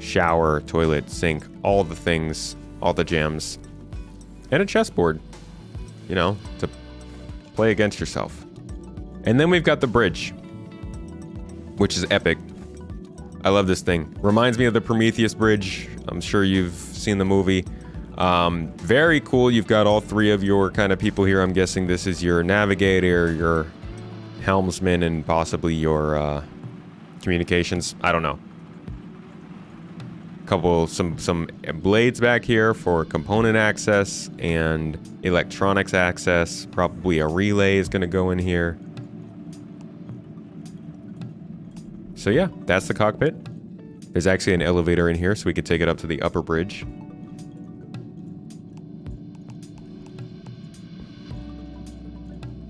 shower, toilet, sink, all the things, all the gems, and a chessboard, you know, to play against yourself. And then we've got the bridge, which is epic. I love this thing. Reminds me of the Prometheus bridge. I'm sure you've seen the movie. Very cool. You've got all three of your kind of people here. I'm guessing this is your navigator, your helmsman, and possibly your communications. I don't know. Some blades back here for component access and electronics access. Probably a relay is going to go in here. So yeah, that's the cockpit. There's actually an elevator in here, so we could take it up to the upper bridge.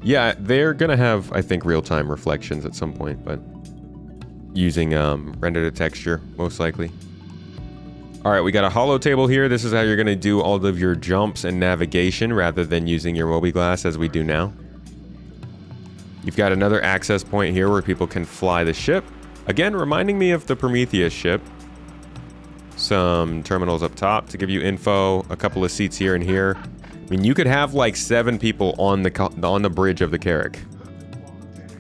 Yeah, they're gonna have, I think, real-time reflections at some point, but using render to texture, most likely. All right, we got a holo table here. This is how you're gonna do all of your jumps and navigation rather than using your mobi-glass as we do now. You've got another access point here where people can fly the ship. Again, reminding me of the Prometheus ship. Some terminals up top to give you info. A couple of seats here and here. I mean, you could have like 7 people on the bridge of the Carrick.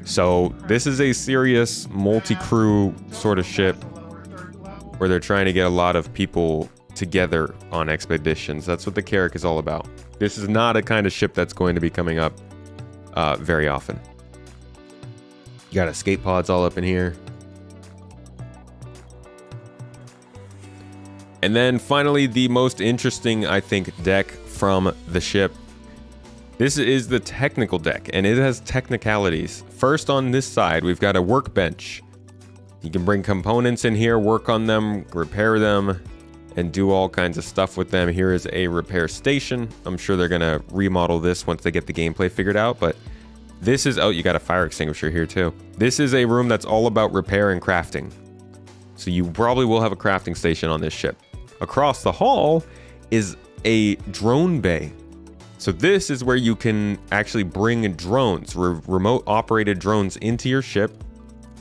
So this is a serious multi-crew sort of ship where they're trying to get a lot of people together on expeditions. That's what the Carrick is all about. This is not a kind of ship that's going to be coming up very often. You got escape pods all up in here. And then finally, the most interesting, I think, deck from the ship. This is the technical deck, and it has technicalities. First, on this side, we've got a workbench. You can bring components in here, work on them, repair them, and do all kinds of stuff with them. Here is a repair station. I'm sure they're going to remodel this once they get the gameplay figured out, but this is... Oh, you got a fire extinguisher here, too. This is a room that's all about repair and crafting. So you probably will have a crafting station on this ship. Across the hall is a drone bay. So this is where you can actually bring drones, remote operated drones into your ship,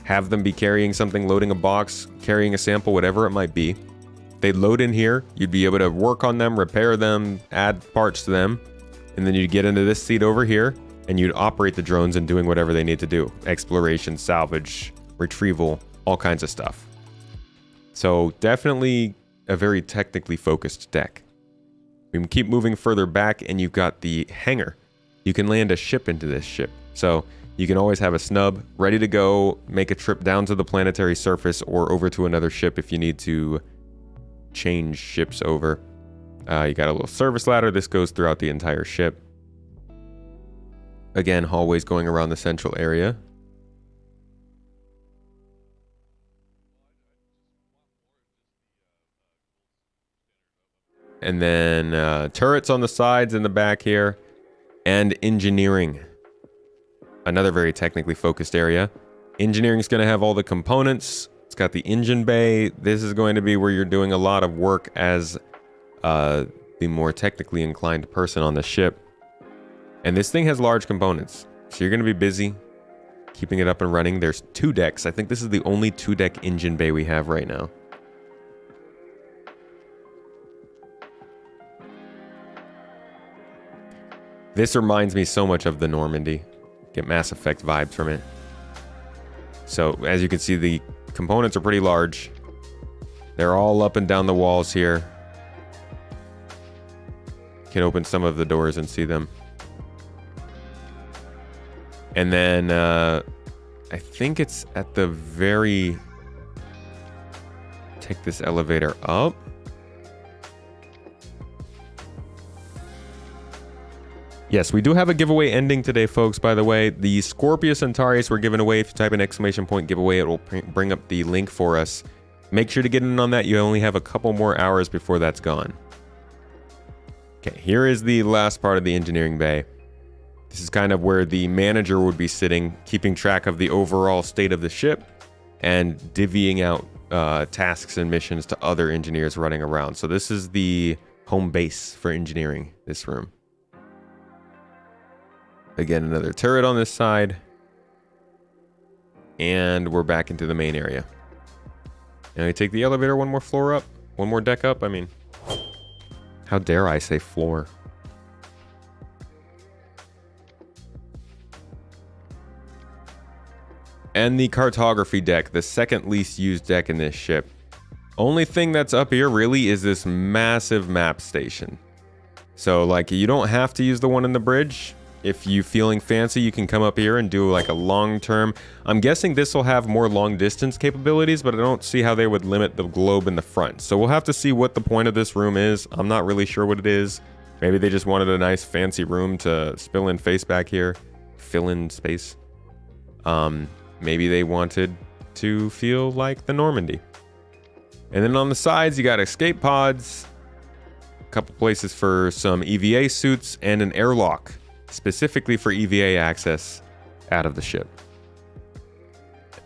have them be carrying something, loading a box, carrying a sample, whatever it might be. They'd load in here, you'd be able to work on them, repair them, add parts to them, and then you'd get into this seat over here and you'd operate the drones and doing whatever they need to do. Exploration, salvage, retrieval, all kinds of stuff. So definitely a very technically focused deck. We can keep moving further back and you've got the hangar. You can land a ship into this ship. So you can always have a snub ready to go, make a trip down to the planetary surface or over to another ship if you need to change ships over. You got a little service ladder. This goes throughout the entire ship. Again, hallways going around the central area. And then turrets on the sides in the back here. And engineering. Another very technically focused area. Engineering is going to have all the components. It's got the engine bay. This is going to be where you're doing a lot of work as the more technically inclined person on the ship. And this thing has large components. So you're going to be busy keeping it up and running. There's 2 decks. I think this is the only 2-deck engine bay we have right now. This reminds me so much of the Normandy. Get Mass Effect vibes from it. So, as you can see, the components are pretty large. They're all up and down the walls here. You can open some of the doors and see them. And then, I think it's at the very... Take this elevator up. Yes, we do have a giveaway ending today, folks, by the way. The Scorpius Antares were given away. If you type an exclamation point giveaway, it will bring up the link for us. Make sure to get in on that. You only have a couple more hours before that's gone. Okay, here is the last part of the engineering bay. This is kind of where the manager would be sitting, keeping track of the overall state of the ship and divvying out tasks and missions to other engineers running around. So this is the home base for engineering, this room. Again, another turret on this side. And we're back into the main area. Now you take the elevator one more floor up, one more deck up. I mean, how dare I say floor? and the cartography deck, the second least used deck in this ship. Only thing that's up here really is this massive map station. So like you don't have to use the one in the bridge. If you feeling fancy, you can come up here and do like a long term. I'm guessing this will have more long distance capabilities, but I don't see how they would limit the globe in the front. So we'll have to see what the point of this room is. I'm not really sure what it is. Maybe they just wanted a nice fancy room to fill in space back here. Fill in space. Maybe they wanted to feel like the Normandy. And then on the sides, you got escape pods, a couple places for some EVA suits, and an airlock, specifically for EVA access out of the ship.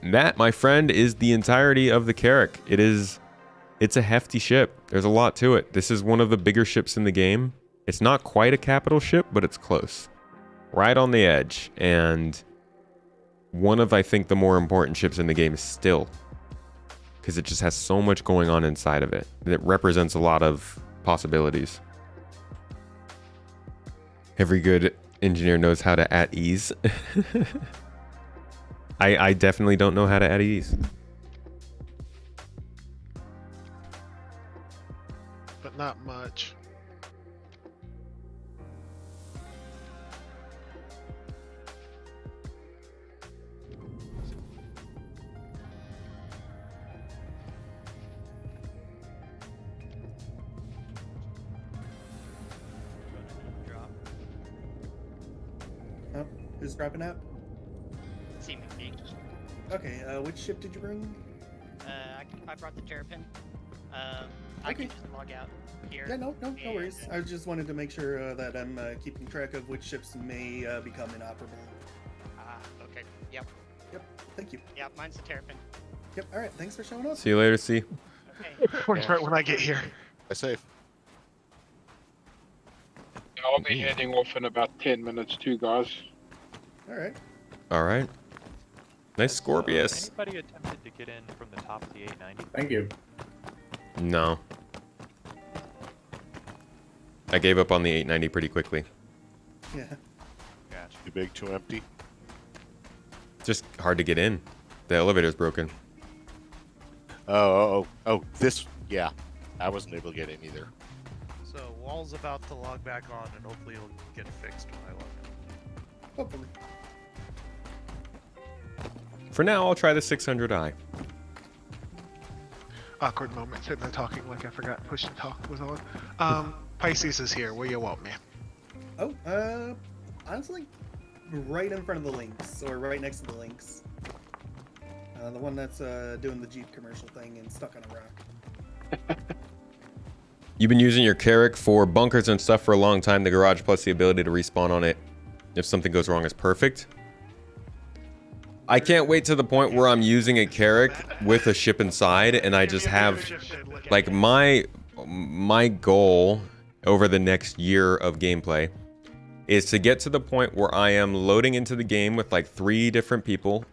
And that, my friend, is the entirety of the Carrick. It's a hefty ship. There's a lot to it. This is one of the bigger ships in the game. It's not quite a capital ship, but it's close. Right on the edge. And one of, I think, the more important ships in the game still. Because it just has so much going on inside of it. It represents a lot of possibilities. Every good engineer knows how to at ease. I definitely don't know how to at ease. But not much. Oh, who's dropping out? Seemingly. Okay, which ship did you bring? I brought the Terrapin. I Okay. can just log out here. Yeah, no worries. I just wanted to make sure that I'm keeping track of which ships may become inoperable. Okay. Yep. Thank you. Yep, mine's the Terrapin. Yep, alright, thanks for showing up. See you later, C. Right when I get here. Stay safe. I'll be heading off in about 10 minutes too, guys. Alright. Alright. Nice Scorpius. Anybody attempted to get in from the top of the 890? Thank you. No. I gave up on the 890 pretty quickly. Yeah. Gotcha. Too big, too empty. Just hard to get in. The elevator's broken. Oh, this, yeah. I wasn't able to get in either. So Wall's about to log back on, and hopefully it'll get fixed when I log in. Hopefully. For now, I'll try the 600i. Awkward moment sitting there talking like I forgot push to talk was on. Pisces is here. Where you want me? Oh, honestly, right in front of the links, or right next to the links. The one that's doing the Jeep commercial thing and stuck on a rock. You've been using your Carrick for bunkers and stuff for a long time. The garage plus the ability to respawn on it if something goes wrong is perfect. I can't wait to the point where I'm using a Carrick with a ship inside and I just have, like, my goal over the next year of gameplay is to get to the point where I am loading into the game with like 3 different people.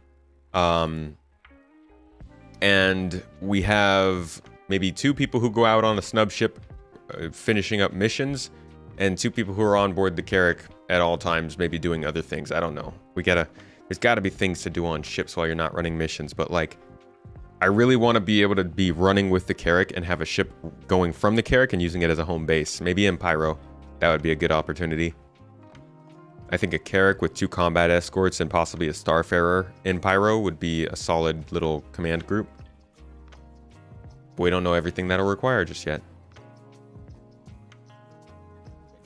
And we have maybe 2 people who go out on a snub ship finishing up missions, and 2 people who are on board the Carrick at all times, maybe doing other things. I don't know. There's got to be things to do on ships while you're not running missions, but like, I really want to be able to be running with the Carrick and have a ship going from the Carrick and using it as a home base. Maybe in Pyro. That would be a good opportunity. I think a Carrick with 2 combat escorts and possibly a Starfarer in Pyro would be a solid little command group. But we don't know everything that'll require just yet.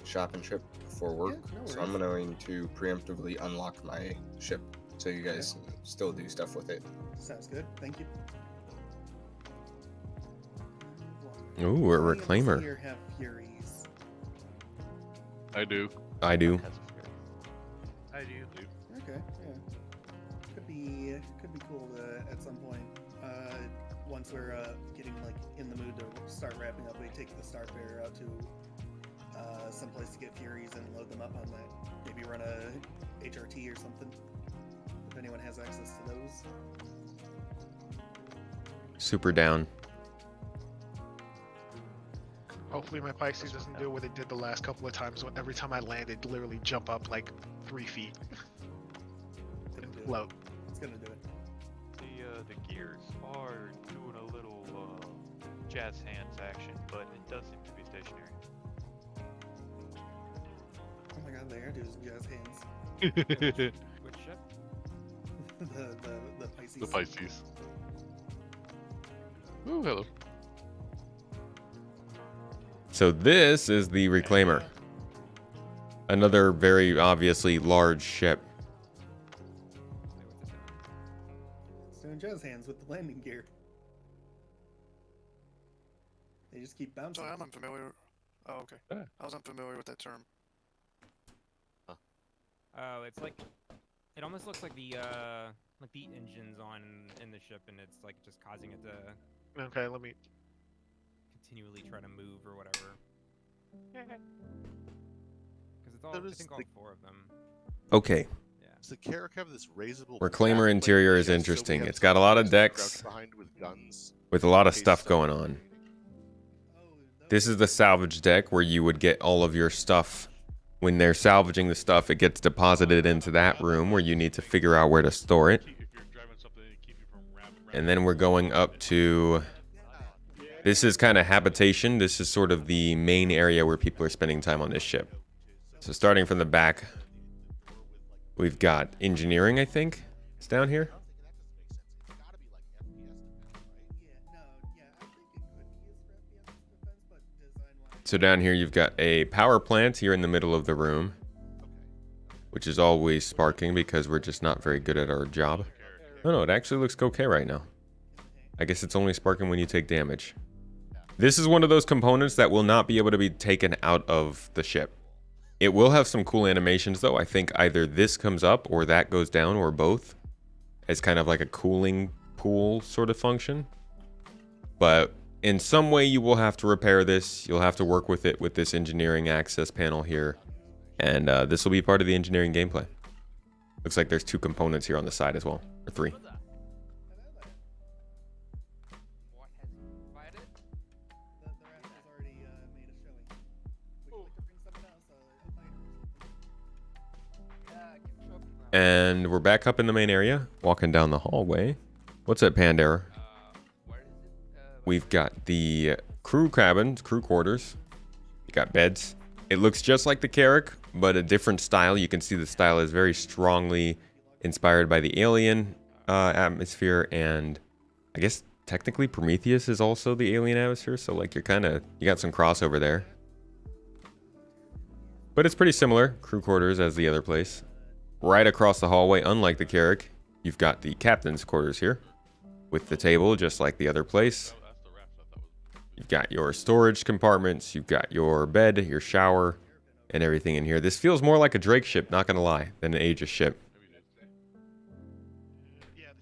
Shopping trip before work, so I'm going to preemptively unlock my ship so you guys can still do stuff with it. Sounds good. Thank you. Ooh, a reclaimer. Here have Furies. I do. I do. I do. Okay, yeah. Could be cool to, at some point, once we're getting like in the mood to start wrapping up, we take the Starfarer out to someplace to get Furies and load them up on that. Maybe run a HRT or something. If anyone has access to those. Super down. Hopefully my Pisces doesn't do what it did the last couple of times. Every time I landed, literally jump up like 3 feet and float. It's gonna do it. the gears are doing a little jazz hands action, but it does seem to be stationary. Oh my god, they are doing jazz hands. Which ship? the Pisces. The Pisces. Ooh, hello. So this is the Reclaimer. Another very obviously large ship. It's doing jazz hands with the landing gear. They just keep bouncing. Sorry, I'm unfamiliar. Oh, okay. I was unfamiliar with that term. Oh, it's like, it almost looks like the engines on in the ship, and it's like just causing it to. Okay, let me. Continually try to move or whatever. Because it's all, I think all four of them. Okay. Does the Carrick have this raisable? Reclaimer interior is interesting. It's got a lot of decks with a lot of stuff going on. This is the salvage deck where you would get all of your stuff. When they're salvaging the stuff, it gets deposited into that room where you need to figure out where to store it. And then we're going up to... This is kind of habitation. This is sort of the main area where people are spending time on this ship. So starting from the back, we've got engineering, I think. It's down here. So down here you've got a power plant here in the middle of the room, which is always sparking because we're just not very good at our job. Oh no, it actually looks okay right now. I guess it's only sparking when you take damage. This is one of those components that will not be able to be taken out of the ship. It will have some cool animations though. I think either this comes up or that goes down or both. As kind of like a cooling pool sort of function. But in some way you will have to repair this. You'll have to work with it with this engineering access panel here. And this will be part of the engineering gameplay. Looks like there's 2 components here on the side as well. Or 3. And we're back up in the main area, walking down the hallway. What's up, Pandera? We've got the crew cabins, crew quarters. You got beds. It looks just like the Carrick, but a different style. You can see the style is very strongly inspired by the alien atmosphere, and I guess technically Prometheus is also the alien atmosphere. So like you got some crossover there. But it's pretty similar, crew quarters as the other place. Right across the hallway, unlike the Carrick, you've got the captain's quarters here with the table, just like the other place. You've got your storage compartments, you've got your bed, your shower, and everything in here. This feels more like a Drake ship, not gonna lie, than an Aegis ship.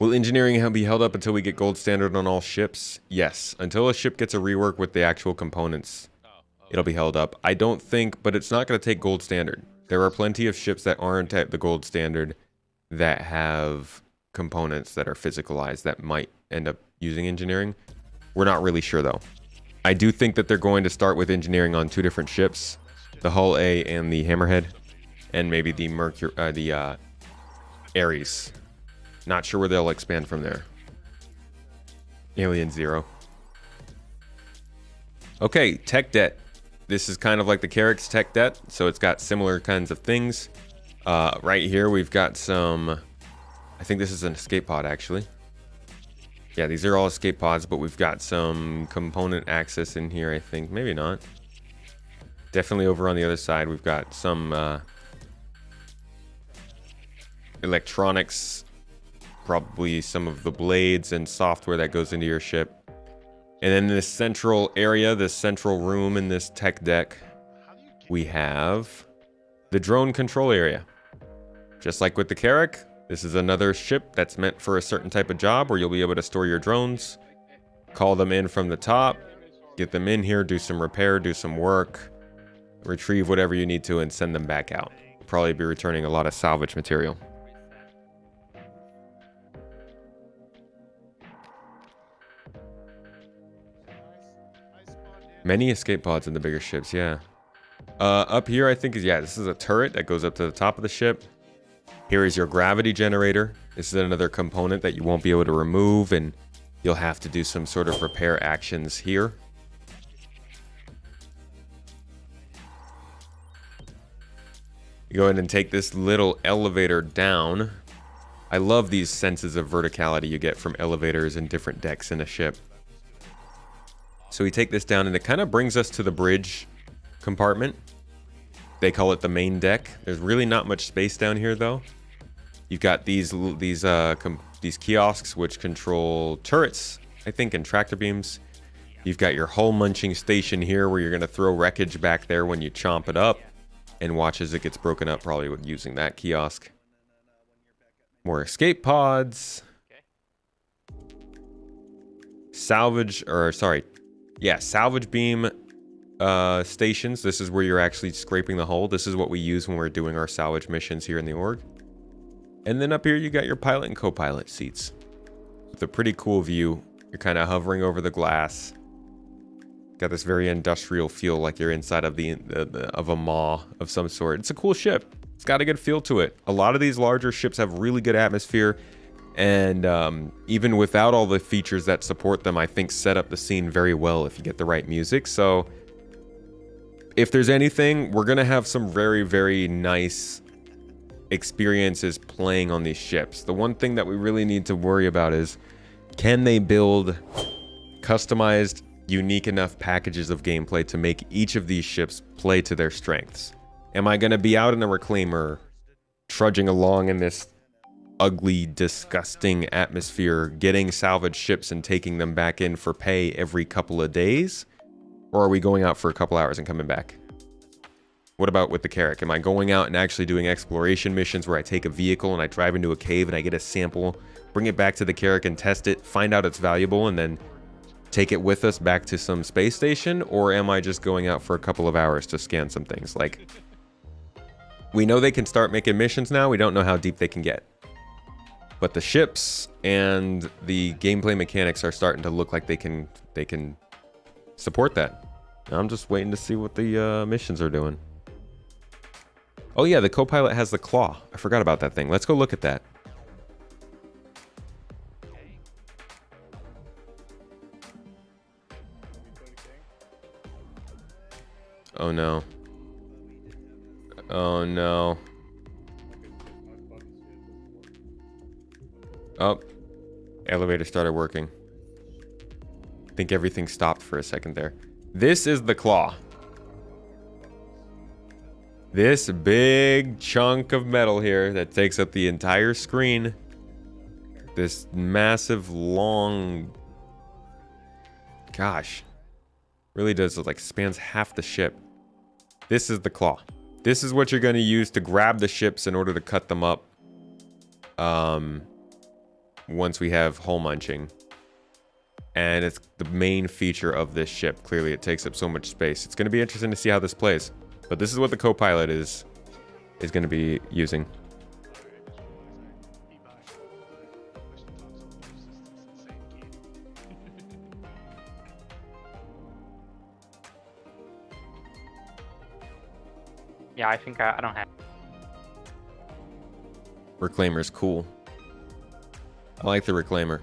Will engineering be held up until we get gold standard on all ships? Yes, until a ship gets a rework with the actual components, it'll be held up. I don't think, but it's not gonna take gold standard. There are plenty of ships that aren't at the gold standard that have components that are physicalized that might end up using engineering. We're not really sure though. I do think that they're going to start with engineering on 2 different ships, the Hull A and the Hammerhead, and maybe the Ares. Not sure where they'll expand from there. Alien Zero. Okay, tech debt. This is kind of like the Carrick's tech debt, so it's got similar kinds of things. Right here we've got some, I think this is an escape pod actually. Yeah, these are all escape pods, but we've got some component access in here, I think. Maybe not. Definitely over on the other side, we've got some electronics, probably some of the blades and software that goes into your ship. And then this central area, this central room in this tech deck, we have the drone control area. Just like with the Carrick, this is another ship that's meant for a certain type of job where you'll be able to store your drones, call them in from the top, get them in here, do some repair, do some work, retrieve whatever you need to, and send them back out. You'll probably be returning a lot of salvage material. Many escape pods in the bigger ships, yeah. Up here, I think, this is a turret that goes up to the top of the ship. Here is your gravity generator. This is another component that you won't be able to remove, and you'll have to do some sort of repair actions here. You go ahead and take this little elevator down. I love these senses of verticality you get from elevators and different decks in a ship. So we take this down, and it kind of brings us to the bridge compartment. They call it the main deck. There's really not much space down here, though. You've got these kiosks which control turrets, I think, and tractor beams. You've got your hull munching station here, where you're going to throw wreckage back there when you chomp it up, and watch as it gets broken up, probably with using that kiosk. More escape pods. Salvage beam stations. This is where you're actually scraping the hull. This is what we use when we're doing our salvage missions here in the org. And then up here you got your pilot and co-pilot seats. With a pretty cool view. You're kind of hovering over the glass. Got this very industrial feel, like you're inside of of a maw of some sort. It's a cool ship. It's got a good feel to it. A lot of these larger ships have really good atmosphere, and even without all the features that support them, I think set up the scene very well if you get the right music. So if there's anything, we're gonna have some very, very nice experiences playing on these ships. The one thing that we really need to worry about is, can they build customized, unique enough packages of gameplay to make each of these ships play to their strengths? Am I going to be out in a reclaimer trudging along in this ugly, disgusting atmosphere, getting salvaged ships and taking them back in for pay every couple of days? Or are we going out for a couple hours and coming back? What about with the Carrick? Am I going out and actually doing exploration missions where I take a vehicle and I drive into a cave and I get a sample, bring it back to the Carrick and test it, find out it's valuable, and then take it with us back to some space station? Or am I just going out for a couple of hours to scan some things? Like, we know they can start making missions now. We don't know how deep they can get. But the ships and the gameplay mechanics are starting to look like they can support that. I'm just waiting to see what the missions are doing. Oh yeah, the co-pilot has the claw. I forgot about that thing. Let's go look at that. Oh no. Oh no. Oh. Elevator started working. I think everything stopped for a second there. This is the claw. This big chunk of metal here that takes up the entire screen. This massive, long... Gosh. Really does, like, spans half the ship. This is the claw. This is what you're going to use to grab the ships in order to cut them up. Once we have hull munching. And it's the main feature of this ship. Clearly, it takes up so much space. It's going to be interesting to see how this plays. But this is what the co-pilot is going to be using. Yeah, I think I don't have. Reclaimer's cool. I like the Reclaimer.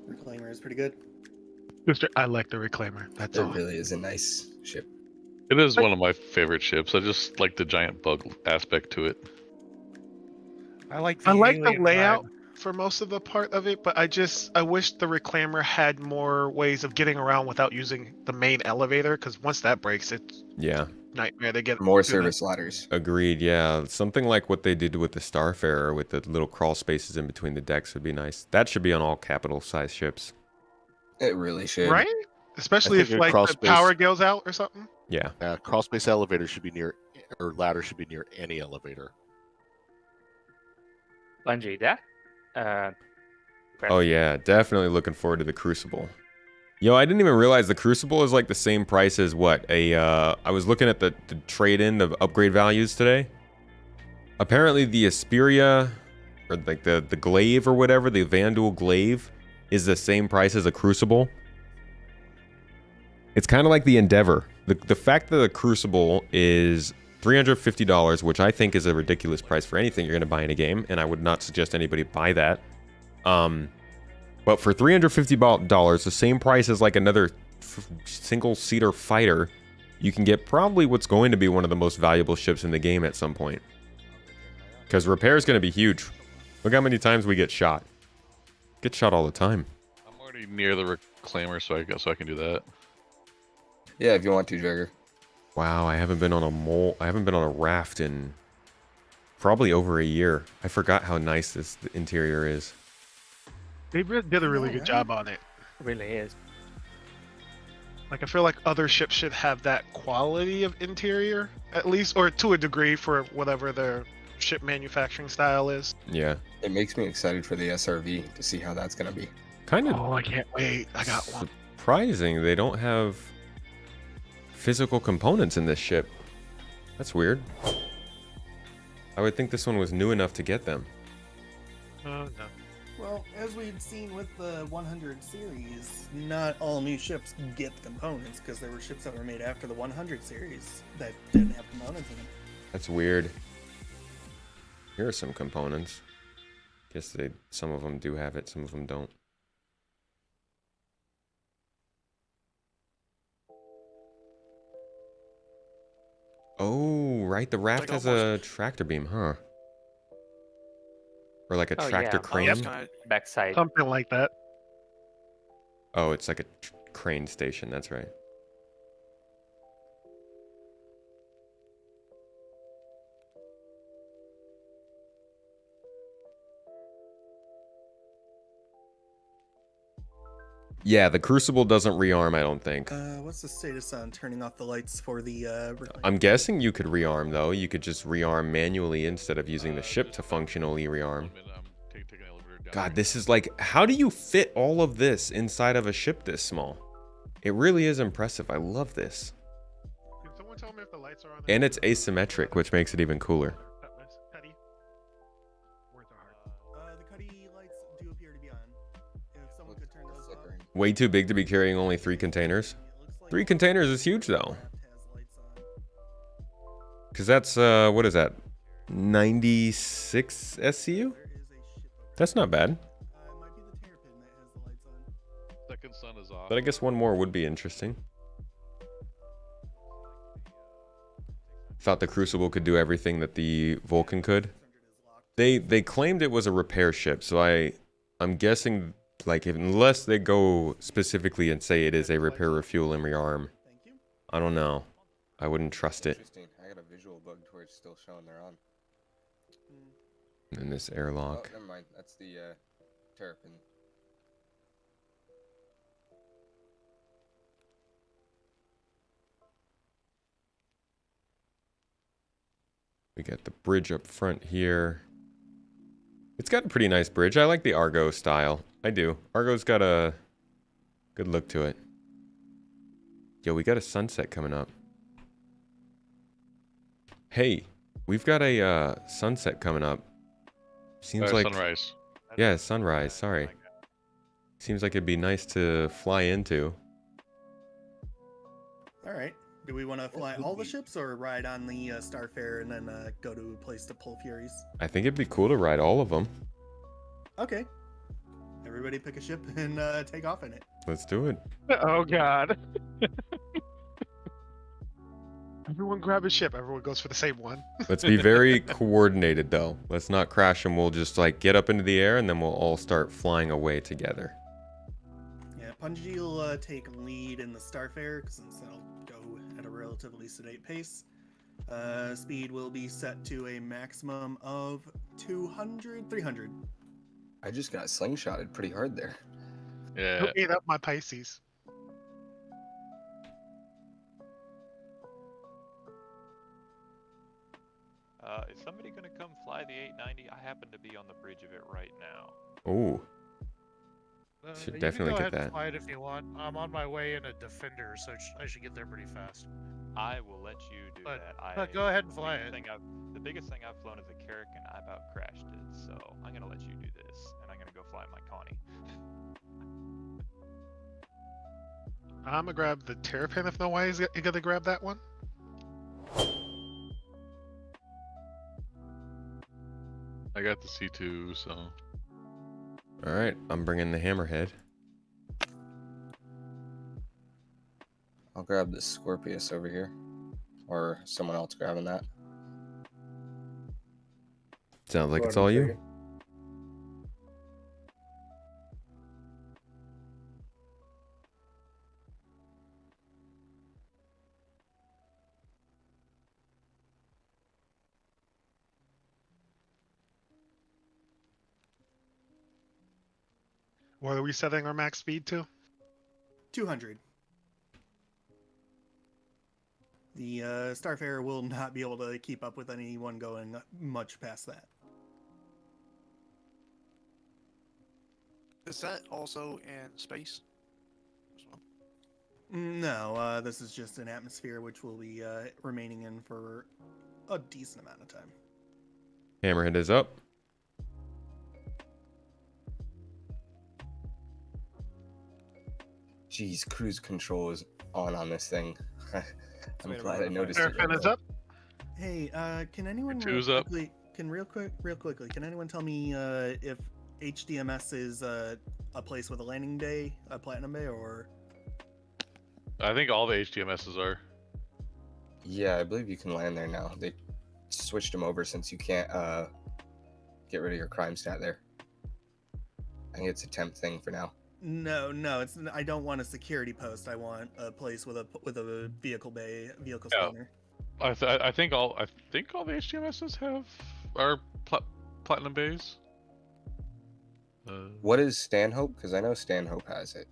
Reclaimer is pretty good. I like the Reclaimer. That's all. It really is a nice ship. It is one of my favorite ships. I just like the giant bug aspect to it. I like the alien layout vibe. for most of the part of it, but I wish the Reclaimer had more ways of getting around without using the main elevator, because once that breaks, it's nightmare. They get more service ladders. Agreed, yeah. Something like what they did with the Starfarer, with the little crawl spaces in between the decks, would be nice. That should be on all capital size ships. It really should. Right? Especially if like the power goes out or something. Yeah. Crawl space elevator should be near, or ladder should be near any elevator. Bungie, that? Oh yeah, definitely looking forward to the Crucible. Yo, I didn't even realize the Crucible is like the same price as what? I was looking at the trade-in of upgrade values today. Apparently the Asperia, or like the Glaive or whatever, the Vandal Glaive, is the same price as a Crucible. It's kind of like the Endeavor. The fact that the Crucible is $350, which I think is a ridiculous price for anything you're going to buy in a game, and I would not suggest anybody buy that. But for $350, the same price as like another single-seater fighter, you can get probably what's going to be one of the most valuable ships in the game at some point. Because repair is going to be huge. Look how many times we get shot. Get shot all the time. I'm already near the reclaimer, so I can do that. Yeah, if you want to, Jagger. Wow, I haven't been on a raft in probably over a year. I forgot how nice the interior is. They did a really good job on it. It really is. Like, I feel like other ships should have that quality of interior, at least, or to a degree for whatever their ship manufacturing style is. Yeah. It makes me excited for the SRV to see how that's going to be. Kind of. Oh, I can't wait. I got one. Surprising they don't have physical components in this ship. That's weird. I would think this one was new enough to get them. No. Well, as we've seen with the 100 series, not all new ships get components because there were ships that were made after the 100 series that didn't have components in them. That's weird. Here are some components. Guess some of them do have it, some of them don't. Oh, right. The raft has a tractor beam, huh? Or like a tractor crane? Backside. Something like that. Oh, it's like a crane station. That's right. Yeah, the Crucible doesn't rearm, I don't think. What's the status on turning off the lights for the I'm guessing you could rearm, though. You could just rearm manually instead of using the ship to functionally rearm. God, this is like... How do you fit all of this inside of a ship this small? It really is impressive. I love this. Can someone tell me if the lights are on? And it's asymmetric, which makes it even cooler. The cuddy lights do appear to be on. If someone could turn those off. Way too big to be carrying only 3 containers. 3 containers is huge, though. Because that's, what is that? 96 SCU? That's not bad. Second sun is off. But I guess one more would be interesting. Thought the Crucible could do everything that the Vulcan could. They claimed it was a repair ship, so I'm guessing, like, unless they go specifically and say it is a repair, refuel, and rearm. I don't know. I wouldn't trust it. Interesting. I got a visual bug to where it's still showing they're on. In this airlock. Oh, never mind. That's the terrapin. We got the bridge up front here. It's got a pretty nice bridge. I like the Argo style. I do. Argo's got a good look to it. Yo, we got a sunset coming up. Hey, we've got a sunset coming up. Seems like sunrise. Yeah, sunrise. Sorry. Seems like it'd be nice to fly into. All right. Do we want to fly all the ships or ride on the Starfarer and then go to a place to pull Furies? I think it'd be cool to ride all of them. Okay. Everybody pick a ship and take off in it. Let's do it. Oh God. Everyone grab a ship. Everyone goes for the same one. Let's be very coordinated, though. Let's not crash and we'll just like get up into the air and then we'll all start flying away together. Yeah, Punji will take lead in the Starfarer since it'll go at a relatively sedate pace. Speed will be set to a maximum of 300. I just got slingshotted pretty hard there. Yeah. Who ate up my Pisces? Is somebody gonna come fly the 890? I happen to be on the bridge of it right now. Ooh. Should definitely get that. Fly it if you want. I'm on my way in a Defender, so I should get there pretty fast. I will let you do that. But go ahead and fly it. The biggest thing I've flown is a Carrick, and I about crashed it. So I'm gonna let you do this, and I'm gonna go fly my Connie. I'm gonna grab the Terrapin if no way is gonna grab that one. got the C2, so. All right, I'm bringing the Hammerhead. I'll grab the Scorpius over here, or someone else grabbing that. Sounds like Go it's ahead all and you. take it. What are we setting our max speed to? 200. The Starfarer will not be able to keep up with anyone going much past that. Is that also in space? No, this is just an atmosphere which will be remaining in for a decent amount of time. Hammerhead is up. Jeez, cruise control is on this thing. I'm Wait, glad I noticed Airfin it. is up. Hey, can anyone Two's real up. quickly, real quickly, can anyone tell me if HDMS is a place with a landing bay, a platinum bay, or? I think all the HDMSs are. Yeah, I believe you can land there now. They switched them over since you can't get rid of your crime stat there. I think it's a temp thing for now. No, it's. I don't want a security post. I want a place with a vehicle bay, vehicle Yeah. spawner. I think all the HDMSs are platinum bays. What is Stanhope? Because I know Stanhope has it.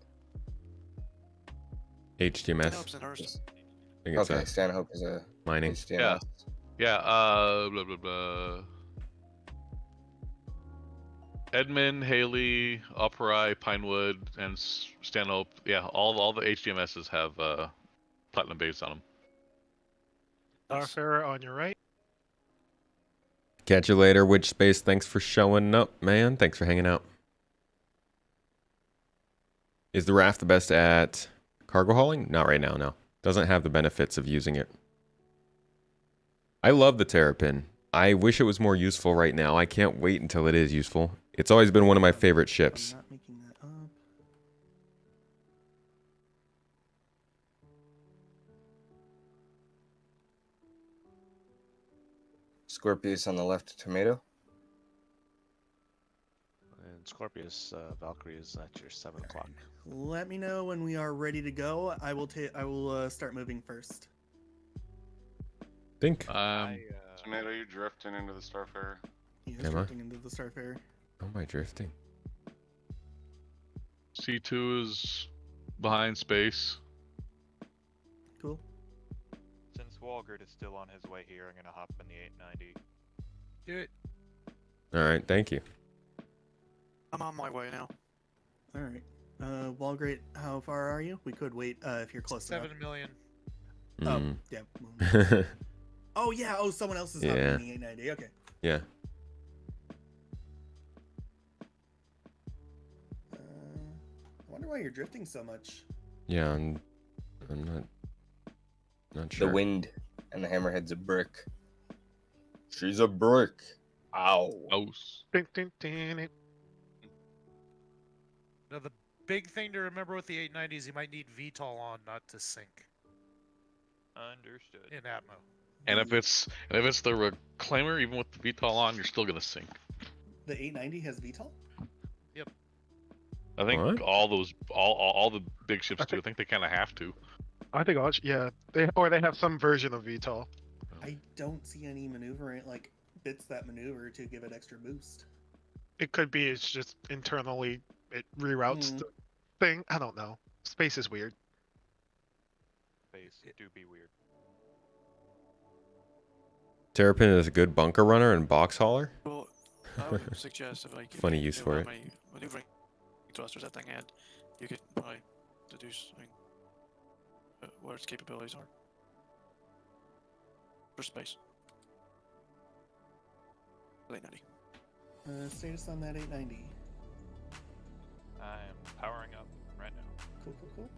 HDMS. in hers. I think it's Okay, a Stanhope is a mining. HDMS. Yeah. Blah blah blah. Edmund, Haley, Opera, Pinewood, and Stanhope. Yeah, all the HDMSs have platinum bays on them. Starfarer on your right. Catch you later, Witch Space. Thanks for showing up, man. Thanks for hanging out. Is the Raft the best at cargo hauling? Not right now, no. Doesn't have the benefits of using it. I love the Terrapin. I wish it was more useful right now. I can't wait until it is useful. It's always been one of my favorite ships. I'm not making that up. Scorpius on the left, Tomato. And Scorpius, Valkyrie is at your 7 o'clock. Let me know when we are ready to go. I will start moving first. Think. Tomato, you drifting into the Starfarer. He is Am I? drifting into the Starfarer. Oh, am I drifting? C2 is behind space. Cool. Since Walgert is still on his way here, I'm gonna hop in the 890. Do it. All right, thank you. I'm on my way now. All right. Walgreat, how far are you? We could wait if you're close 7 enough. million. Mm. Oh, yeah. Oh, yeah. Oh, someone else is Yeah. hopping in the 890. Okay. Yeah. I wonder why you're drifting so much. Yeah, I'm not sure. The wind and the Hammerhead's a brick. She's a brick. Ow. Ding, ding, ding, ding. Now the big thing to remember with the 890s, you might need VTOL on, not to sink Understood. in Atmo. And if it's the Reclaimer, even with the VTOL on, you're still gonna sink. The 890 has VTOL? Yep. I think What? all the big ships do. I think they kind of have to. I think yeah, they have some version of VTOL. I don't see any maneuvering, like bits that maneuver to give it extra boost. It could be it's just internally it reroutes the thing. I don't know. Space is weird. Space do be weird. Terrapin is a good bunker runner and box hauler. Well, I would suggest if Funny use for it. how many maneuvering thrusters that thing had, you could probably deduce what its capabilities are for space. 890. Status on that 890. I'm powering up right now. Cool.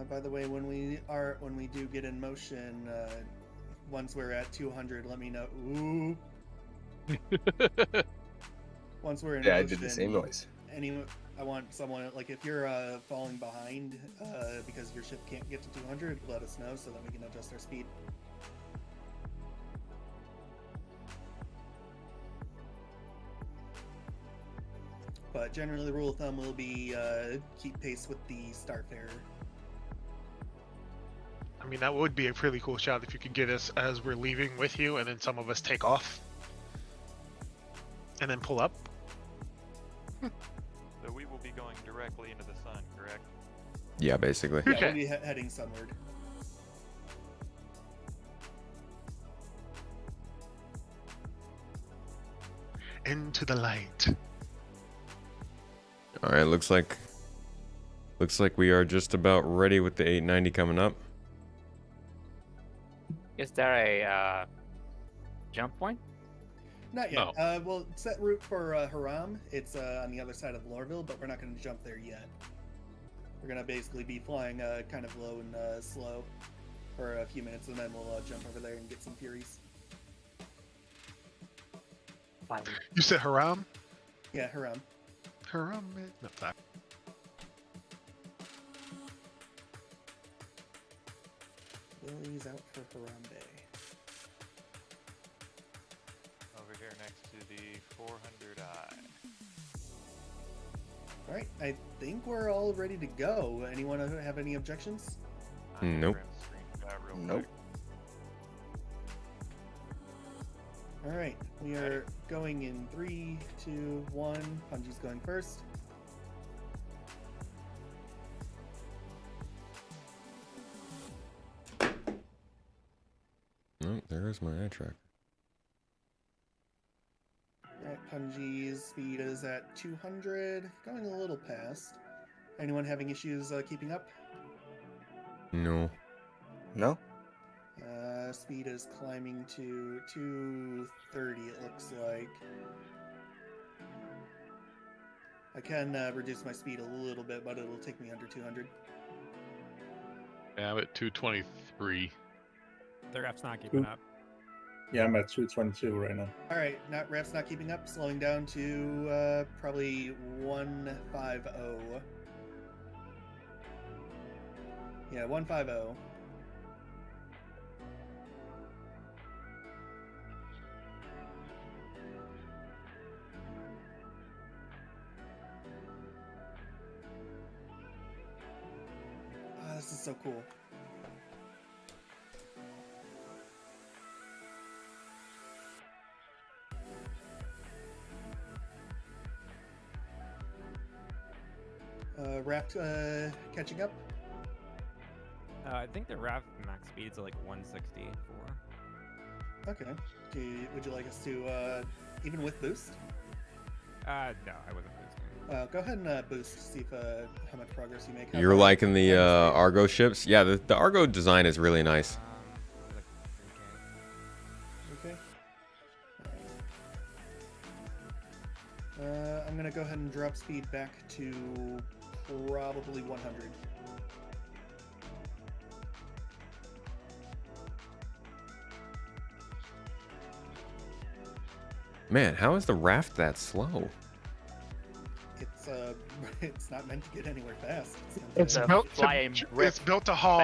By the way, when we do get in motion, once we're at 200, let me know. Ooh. Once we're in Yeah, I motion, did the same noise. I want someone, like, if you're falling behind because your ship can't get to 200, let us know so that we can adjust our speed. But generally, the rule of thumb will be keep pace with the Starfarer. I mean, that would be a pretty cool shot if you could get us as we're leaving with you, and then some of us take off, and then pull up. So we will be going directly into the sun, correct? Yeah, basically. Yeah, we'll be heading sunward. Into the light. All right, looks like we are just about ready with the 890 coming up. Is there a jump point? Not yet. We'll set route for Haram. It's on the other side of Lorville, but we're not going to jump there yet. We're going to basically be flying kind of low and slow for a few minutes, and then we'll jump over there and get some Furies. You said Haram? Yeah, Haram. Haram? No, sorry. Willie's out for Harambe. Over here next to the 400i. Alright, I think we're all ready to go. Anyone have any objections? Nope. Nope. Alright, we are going in 3, 2, 1. Punji's going first. Oh, there's my eye track. Alright, Punji's speed is at 200, going a little past. Anyone having issues keeping up? No. No? Speed is climbing to 230, it looks like. I can reduce my speed a little bit, but it'll take me under 200. Yeah, I'm at 223. The ref's not keeping up. Yeah, I'm at 222 right now. Alright, Raft's not keeping up, slowing down to probably 150. Yeah, 150. Oh, this is so cool. Raft catching up? I think the Raft max speed is like 164. Okay. Would you like us to, even with boost? No, I wasn't boosting. Go ahead and boost, see if how much progress you make. You're liking the Argo ships? Yeah, the Argo design is really nice. Okay. I'm gonna go ahead and drop speed back to probably 100. Man, how is the Raft that slow? It's not meant to get anywhere fast. It's built to haul,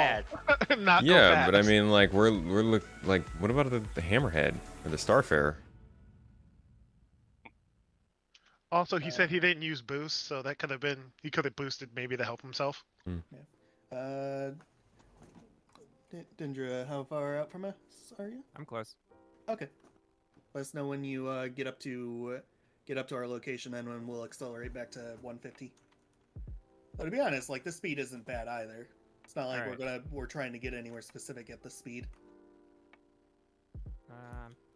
not go Yeah, fast. but I mean, like what about the Hammerhead or the Starfarer? Also, he said he didn't use boost, so that could have been, he could have boosted maybe to help himself. Dindra, how far out from us are you? I'm close. Okay. Let us know when you get up to our location, then when we'll accelerate back to 150. But to be honest, like, the speed isn't bad either. It's not like we're trying to get anywhere specific at the speed.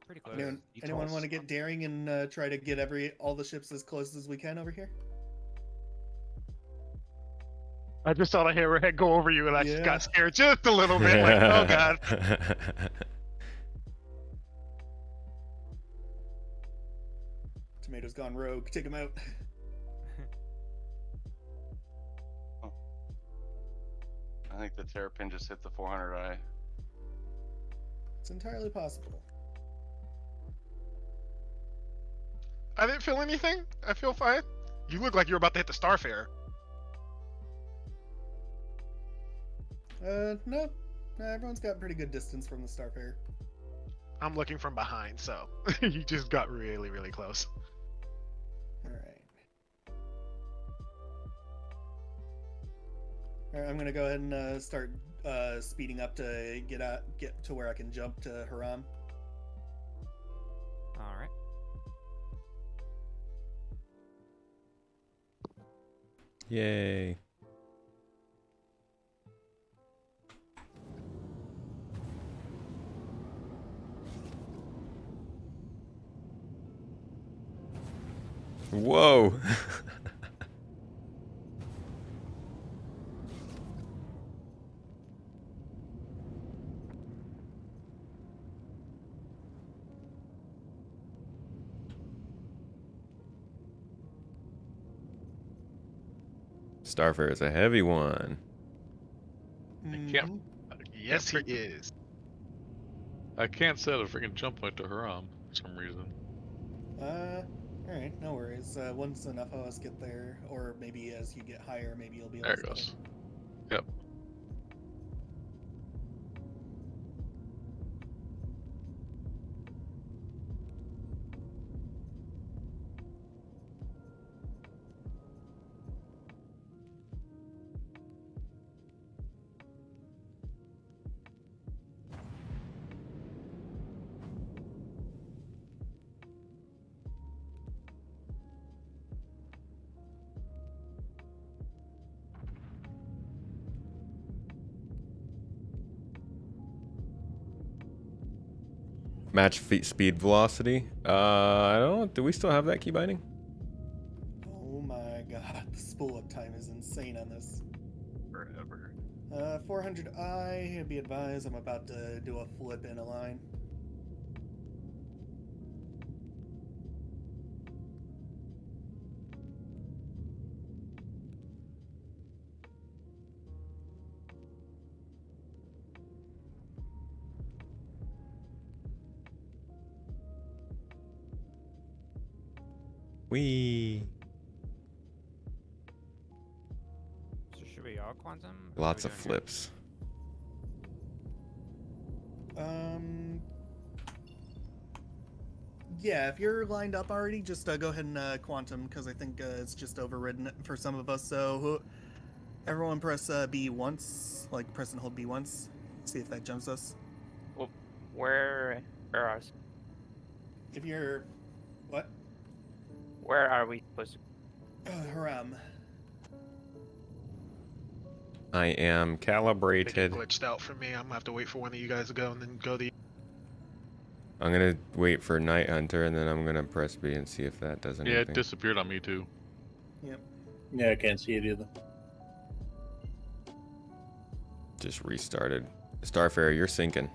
Pretty close. Anyone want to get daring and try to get all the ships as close as we can over here? I just saw the Hammerhead go over you, and I just got scared just a little bit. Like, oh god. Tomato's gone rogue. Take him out. I think the Terrapin just hit the 400i. It's entirely possible. I didn't feel anything. I feel fine. You look like you're about to hit the Starfarer. No. No, everyone's got pretty good distance from the Starfarer. I'm looking from behind, so you just got really, really close. Alright. Alright, I'm gonna go ahead and start speeding up to get to where I can jump to Haram. Alright. Yay. Whoa. Starfarer is a heavy one. I can't. Yes, he is. I can't set a freaking jump point to Haram for some reason. Alright, no worries. Once enough of us get there, or maybe as you get higher, maybe you'll be able There to it goes. set Yep. Match speed velocity. I don't know. Do we still have that key binding? Oh my god, the spool up time is insane on this. Forever. 400i, be advised, I'm about to do a flip in a line. Wee. So should we all quantum? Or Lots what of are we doing flips. Yeah, if you're lined up already, just go ahead and quantum, because I think it's just overridden for some of us. So everyone press B once, like press and hold B once. See if that jumps us. Well, where are us? If you're... What? Where are we supposed to? Haram. I am It calibrated. glitched out for me. I'm gonna have to wait for one of you guys to go and then go the. I'm gonna wait for Night Hunter and then I'm gonna press B and see if that does anything. Yeah, it disappeared on me too. Yep. Yeah, I can't see it either. Just restarted. Starfarer, you're sinking.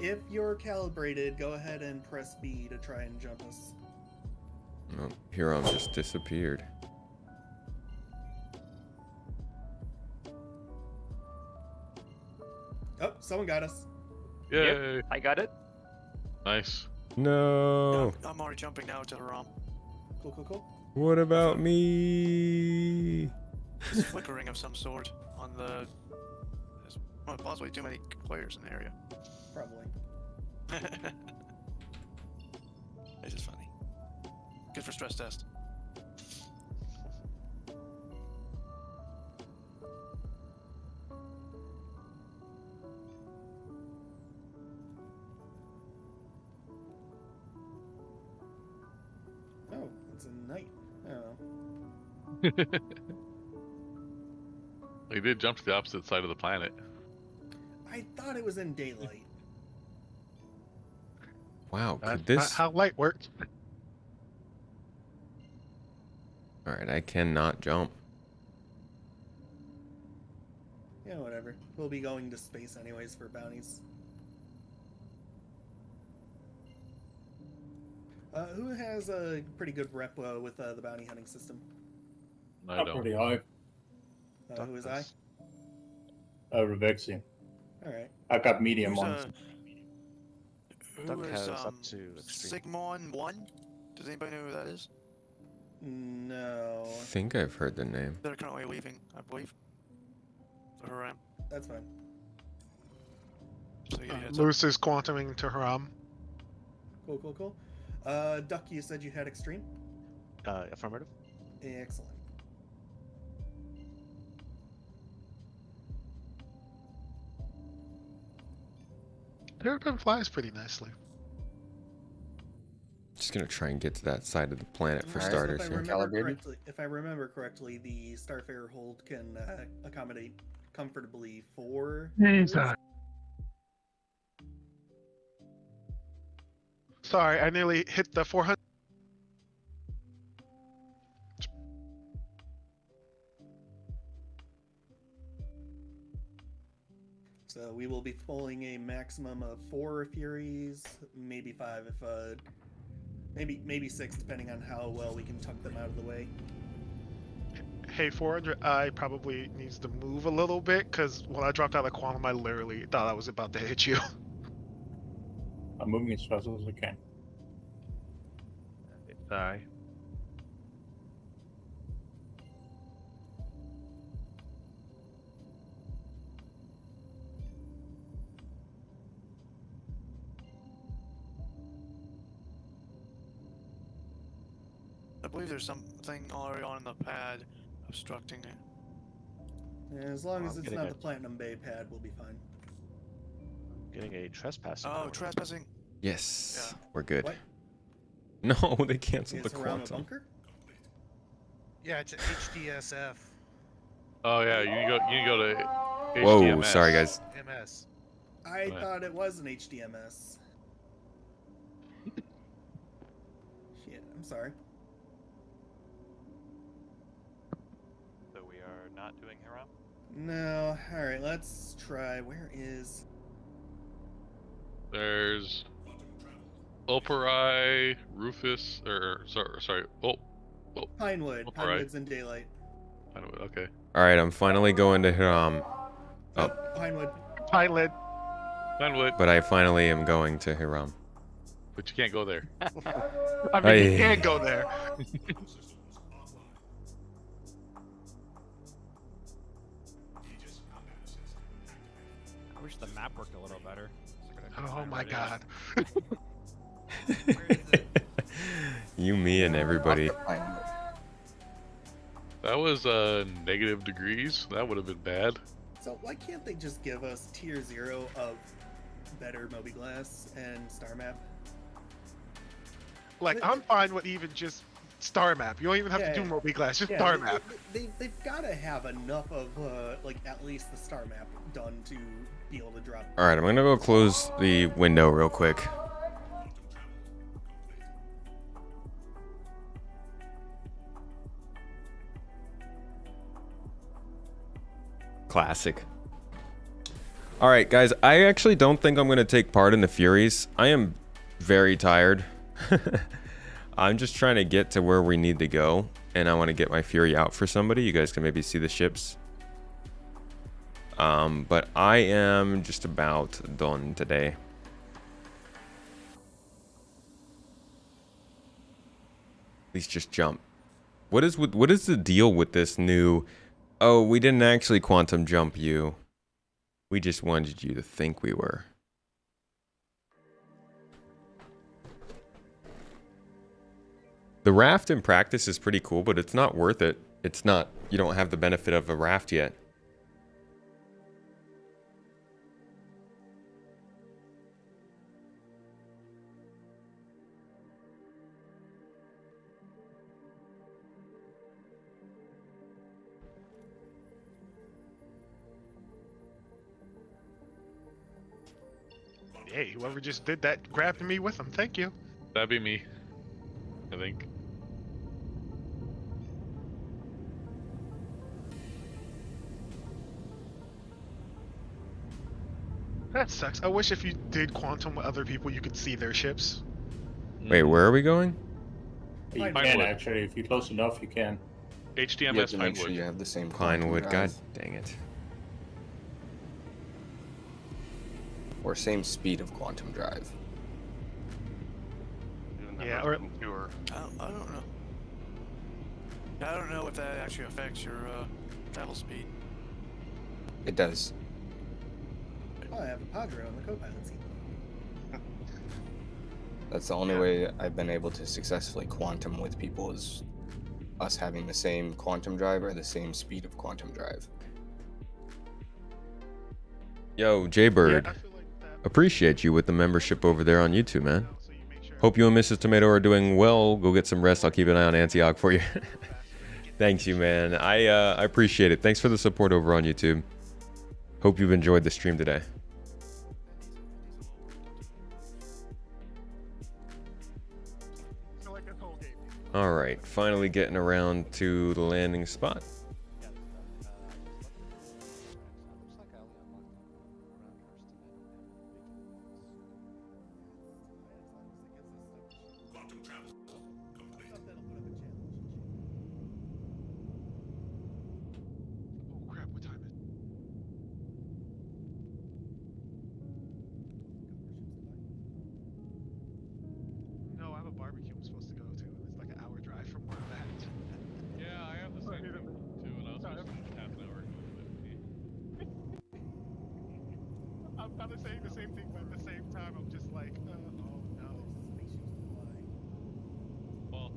If you're calibrated, go ahead and press B to try and jump us. Oh, Huron just disappeared. Oh, someone got us. Yay! Yep, I got it. Nice. No. I'm already jumping now to Haram. Cool, cool, cool. What about me? It's flickering of some sort on the. There's possibly too many players in the area. Probably. It's just funny. Good for stress test. Oh, it's a night. Oh. They did jump to the opposite side of the planet. I thought it was in daylight. Wow, could That's this... not how light works. Alright, I cannot jump. Yeah, whatever. We'll be going to space anyways for bounties. Who has a pretty good rep with the bounty hunting system? I Not don't. pretty high. Who is I? Revexing. All right. I've got medium Who's, ones. Duck Who has is up to extreme. Sigmon 1? Does anybody know who that is? No. I think I've heard the name. They're currently leaving, I believe. For Haram. That's fine. So yeah, heads up. Moose is quantuming to Haram. Cool. Duck, you said you had extreme? Affirmative. Excellent. Terrapin flies pretty nicely. Just gonna try and get to that side of the planet for Alright, starters. If I remember correctly, the Starfarer hold can accommodate comfortably 4. Sorry, I nearly hit the 400. So we will be pulling a maximum of 4 Furies, maybe 5 if maybe 6 depending on how well we can tuck them out of the way. Hey, 400i probably needs to move a little bit, because when I dropped out of quantum, I literally thought I was about to hit you. I'm moving as fast as I can. Die. I believe there's something already on the pad obstructing it. As long as it's getting not a- the Platinum Bay pad, we'll be fine. Getting a trespassing. Oh, order. trespassing. Yes, we're good. What? No, they canceled Is the Haram a quantum. bunker? Yeah, it's HDSF. Oh yeah, you can go to Whoa, HDMS. sorry guys. MS. I Right. thought it was an HDMS. Shit, I'm sorry. So we are not doing Haram? No, alright, let's try. Where is. There's Operi, Rufus, or sorry. Pinewood. Operi. Pinewood's in daylight. Pinewood. Okay. All right, I'm finally going to Hiram. Oh, Pinewood. Pilot. Pinewood. but I finally am going to Hiram. But you can't go there. I mean, you Aye. can't go there. I wish the map worked a little better. Oh my god. You, me, and everybody. That was negative degrees. That would have been bad. So why can't they just give us tier 0 of better Moby Glass and Star Map? Like, I'm fine with even just star map. You don't even have to do Moby Glass, just star map. They've got to have enough of, like, at least the Star Map done to be able to drop. All right, I'm gonna go close the window real quick. Classic. All right, guys, I actually don't think I'm going to take part in the Furies. I am very tired. I'm just trying to get to where we need to go, and I want to get my Fury out for somebody. You guys can maybe see the ships. But I am just about done today. Please just jump. What is the deal with this new... Oh, we didn't actually quantum jump you. We just wanted you to think we were. The raft in practice is pretty cool, but it's not worth it. It's not, you don't have the benefit of a raft yet. Hey, whoever just did that grabbed me with them. Thank you. That'd be me, I think. That sucks. I wish if you did quantum with other people, you could see their ships. Wait, where are we going? You Pinewood. can actually, if you're close enough, you can. You have HDMS to make sure Pinewood. you have the same quantum Pinewood, god drive. dang it. or same speed of quantum drive. Yeah, or I don't know. I don't know if that actually affects your travel speed. It does. Oh, I have a Padre on the co-pilot seat. That's the only way I've been able to successfully quantum with people is us having the same quantum drive or the same speed of quantum drive. Yo, Jaybird. Appreciate you with the membership over there on YouTube, man. Hope you and Mrs. Tomato are doing well. Go get some rest. I'll keep an eye on Antioch for you. Thanks you, man. I appreciate it. Thanks for the support over on YouTube. Hope you've enjoyed the stream today. All right, finally getting around to the landing spot. No, I have a barbecue I'm supposed to go to. It's like an hour drive from where I'm at. Yeah, I have the same thing too, and I was supposed to be half an hour. I'm kind of saying the same thing, but at the same time, I'm just like, oh no. Well,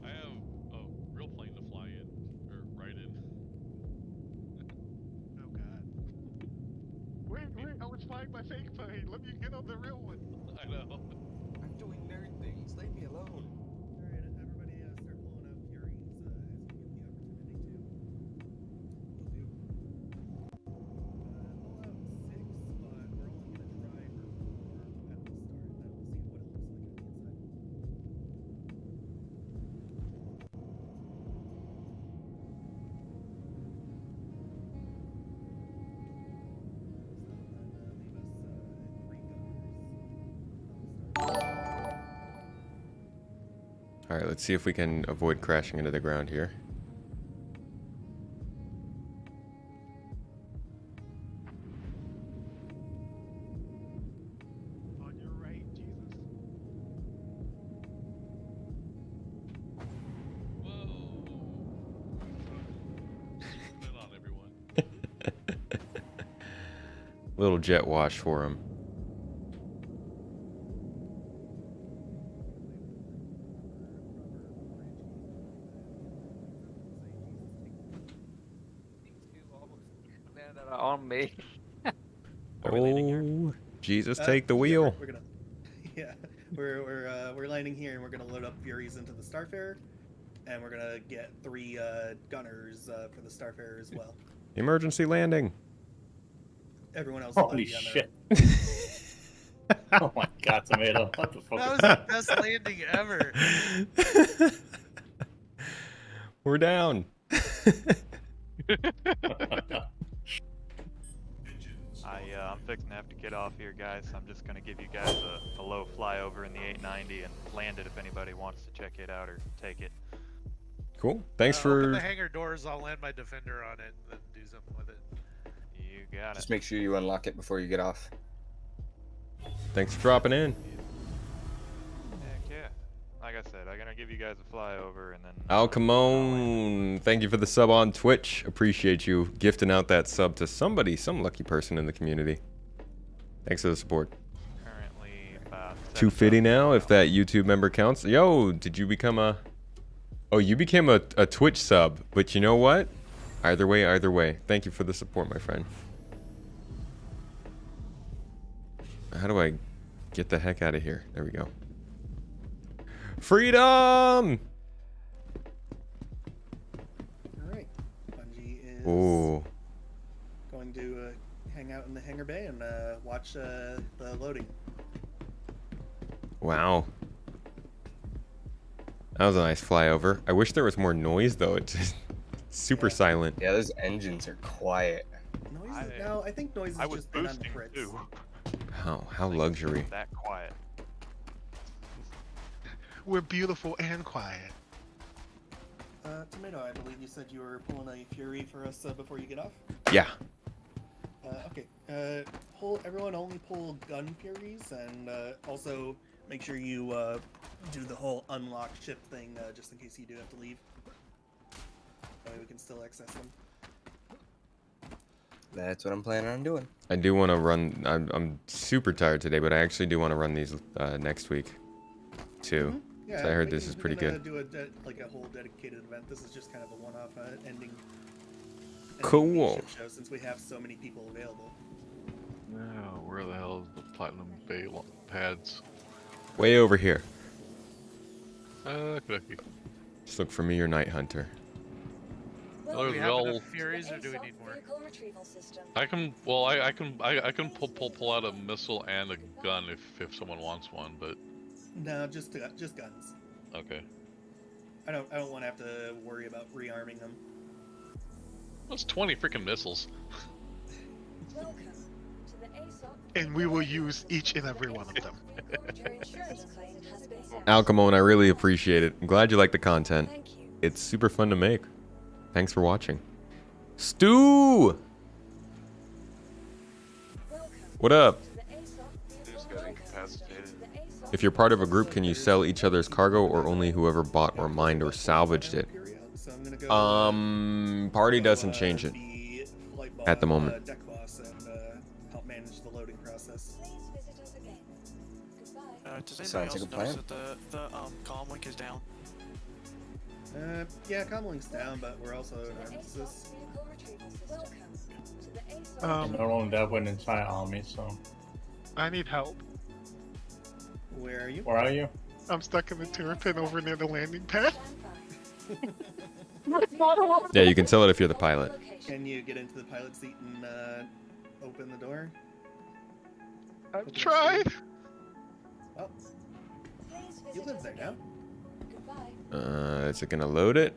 I have a real plane to fly in, or ride in. Oh god. Wait, I was flying my fake plane. Let me get on the real one. I know. I'm doing nerd things. Leave me alone. Alright, everybody start pulling out Furies as you get the opportunity to. Pull out 6, but we're only going to try for 4 at the start, and then we'll see what it looks like on the inside. All right, let's see if we can avoid crashing into the ground here. On your right, Jesus. Good on everyone. Little jet wash for him. On me. Oh, Jesus, take the wheel. We're gonna, yeah, we're landing here, and we're gonna load up Furies into the Starfarer, and we're gonna get 3 gunners for the Starfarer as well. Emergency landing. Everyone else. Holy shit! Oh my god, Tomato! What the fuck? That was the best landing ever. We're down. I'm fixing to have to get off here, guys. I'm just gonna give you guys a low flyover in the 890 and land it if anybody wants to check it out or take it. Cool. Thanks Open for. the hangar doors. I'll land my Defender on it and then do something with it. You got Just it. make sure you unlock it before you get off. Thanks for dropping in. Heck yeah. Like I said, I'm gonna give you guys a flyover and then. Al Camone, thank you for the sub on Twitch. Appreciate you gifting out that sub to somebody, some lucky person in the community. Thanks for the support. Currently about 250 now, if that YouTube member counts. Yo, did you become a... Oh, you became a Twitch sub, but you know what? Either way. Thank you for the support, my friend. How do I get the heck out of here? There we go. Freedom! Alright. Bungie is Ooh. going to hang out in the hangar bay and watch the loading. Wow. That was a nice flyover. I wish there was more noise, though. It's just super silent. Yeah, those engines are quiet. Noise is, no, I think noise is just been on the crits. Too. How luxury. That quiet. We're beautiful and quiet. Tomato, I believe you said you were pulling a Fury for us before you get off? Yeah. Okay. everyone only pull gun Furies, and also make sure you do the whole unlock ship thing, just in case you do have to leave. That way we can still access them. That's what I'm planning on doing. I do want to run. I'm super tired today, but I actually do want to run these next week, too. Yeah, So I heard this is pretty good. Do a whole dedicated event. This is just kind of a one-off ending. Cool. Show since we have so many people available. Now, where the hell is the platinum bay pads? Way over here. Okay. Just look for me, your Night Hunter. Do we have enough Furies, or do we need more? I can. Well, I can pull out a missile and a gun if someone wants one, but. No, just guns. Okay. I don't want to have to worry about rearming them. That's 20 freaking missiles. And we will use each and every one of them. Alcamone, I really appreciate it. I'm glad you like the content. It's super fun to make. Thanks for watching. Stu! What up? Who's got incapacitated? If you're part of a group, can you sell each other's cargo or only whoever bought or mined or salvaged it? Party doesn't change it at the moment. Deck boss and help manage the loading process. Does anybody Sounds like else a plan. notice that the comm link is down? Yeah, comlink's down, but we're also in armistice. Not only that, went inside army, so. I need help. Where are you? Where are you? I'm stuck in the terrapin over near the landing pad. Yeah, you can sell it if you're the pilot. Can you get into the pilot seat and open the door? I've tried. Oh. You live there now? Is it gonna load it?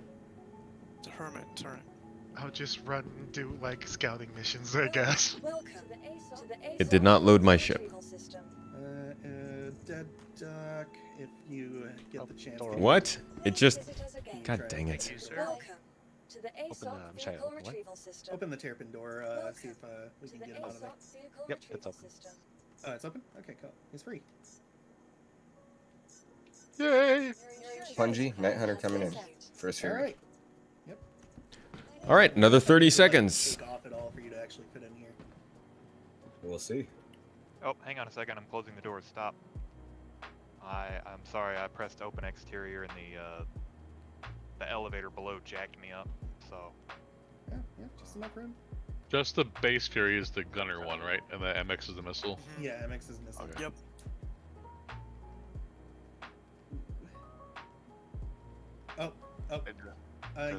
It's a hermit turret. I'll just run and do like scouting missions, I guess. It did not load my ship. Dead duck, if you get the chance. What? It just... God dang it. Open the terrapin door, see if we can get him out of there. Yep, it's open. Oh, it's open? Okay, cool. He's free. Yay! Punji, Night Hunter coming in. First Fury. Alright. Yep. Alright, another 30 seconds. Take off at all for you to actually fit in here. We'll see. Oh, hang on a second. I'm closing the doors. Stop. I'm sorry. I pressed open exterior and the elevator below jacked me up. So. Yeah, just enough room. Just the base Fury is the gunner one, right? And the MX is the missile? Yeah, MX is missile. Okay. Yep.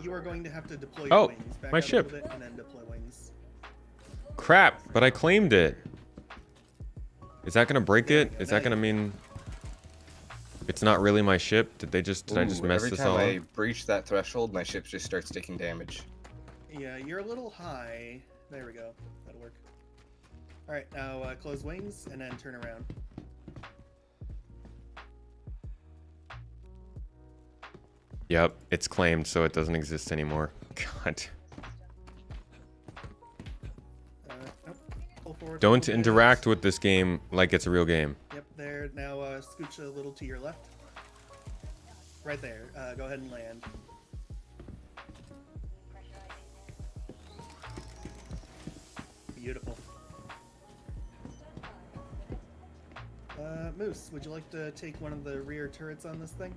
You are going to have to deploy Oh, your wings. Back my out ship. A little bit and then deploy wings. Crap, but I claimed it. Is that gonna break it? Is that gonna mean it's not really my ship? Did I just mess every this time all I up? breach that threshold, my ship just starts taking damage. Yeah, you're a little high. There we go. That'll work. Alright, now close wings and then turn around. Yep, it's claimed, so it doesn't exist anymore. God. Pull forward. Don't interact with this game like it's a real game. Yep, there. Now scooch a little to your left. Right there. Go ahead and land. Beautiful. Moose, would you like to take one of the rear turrets on this thing?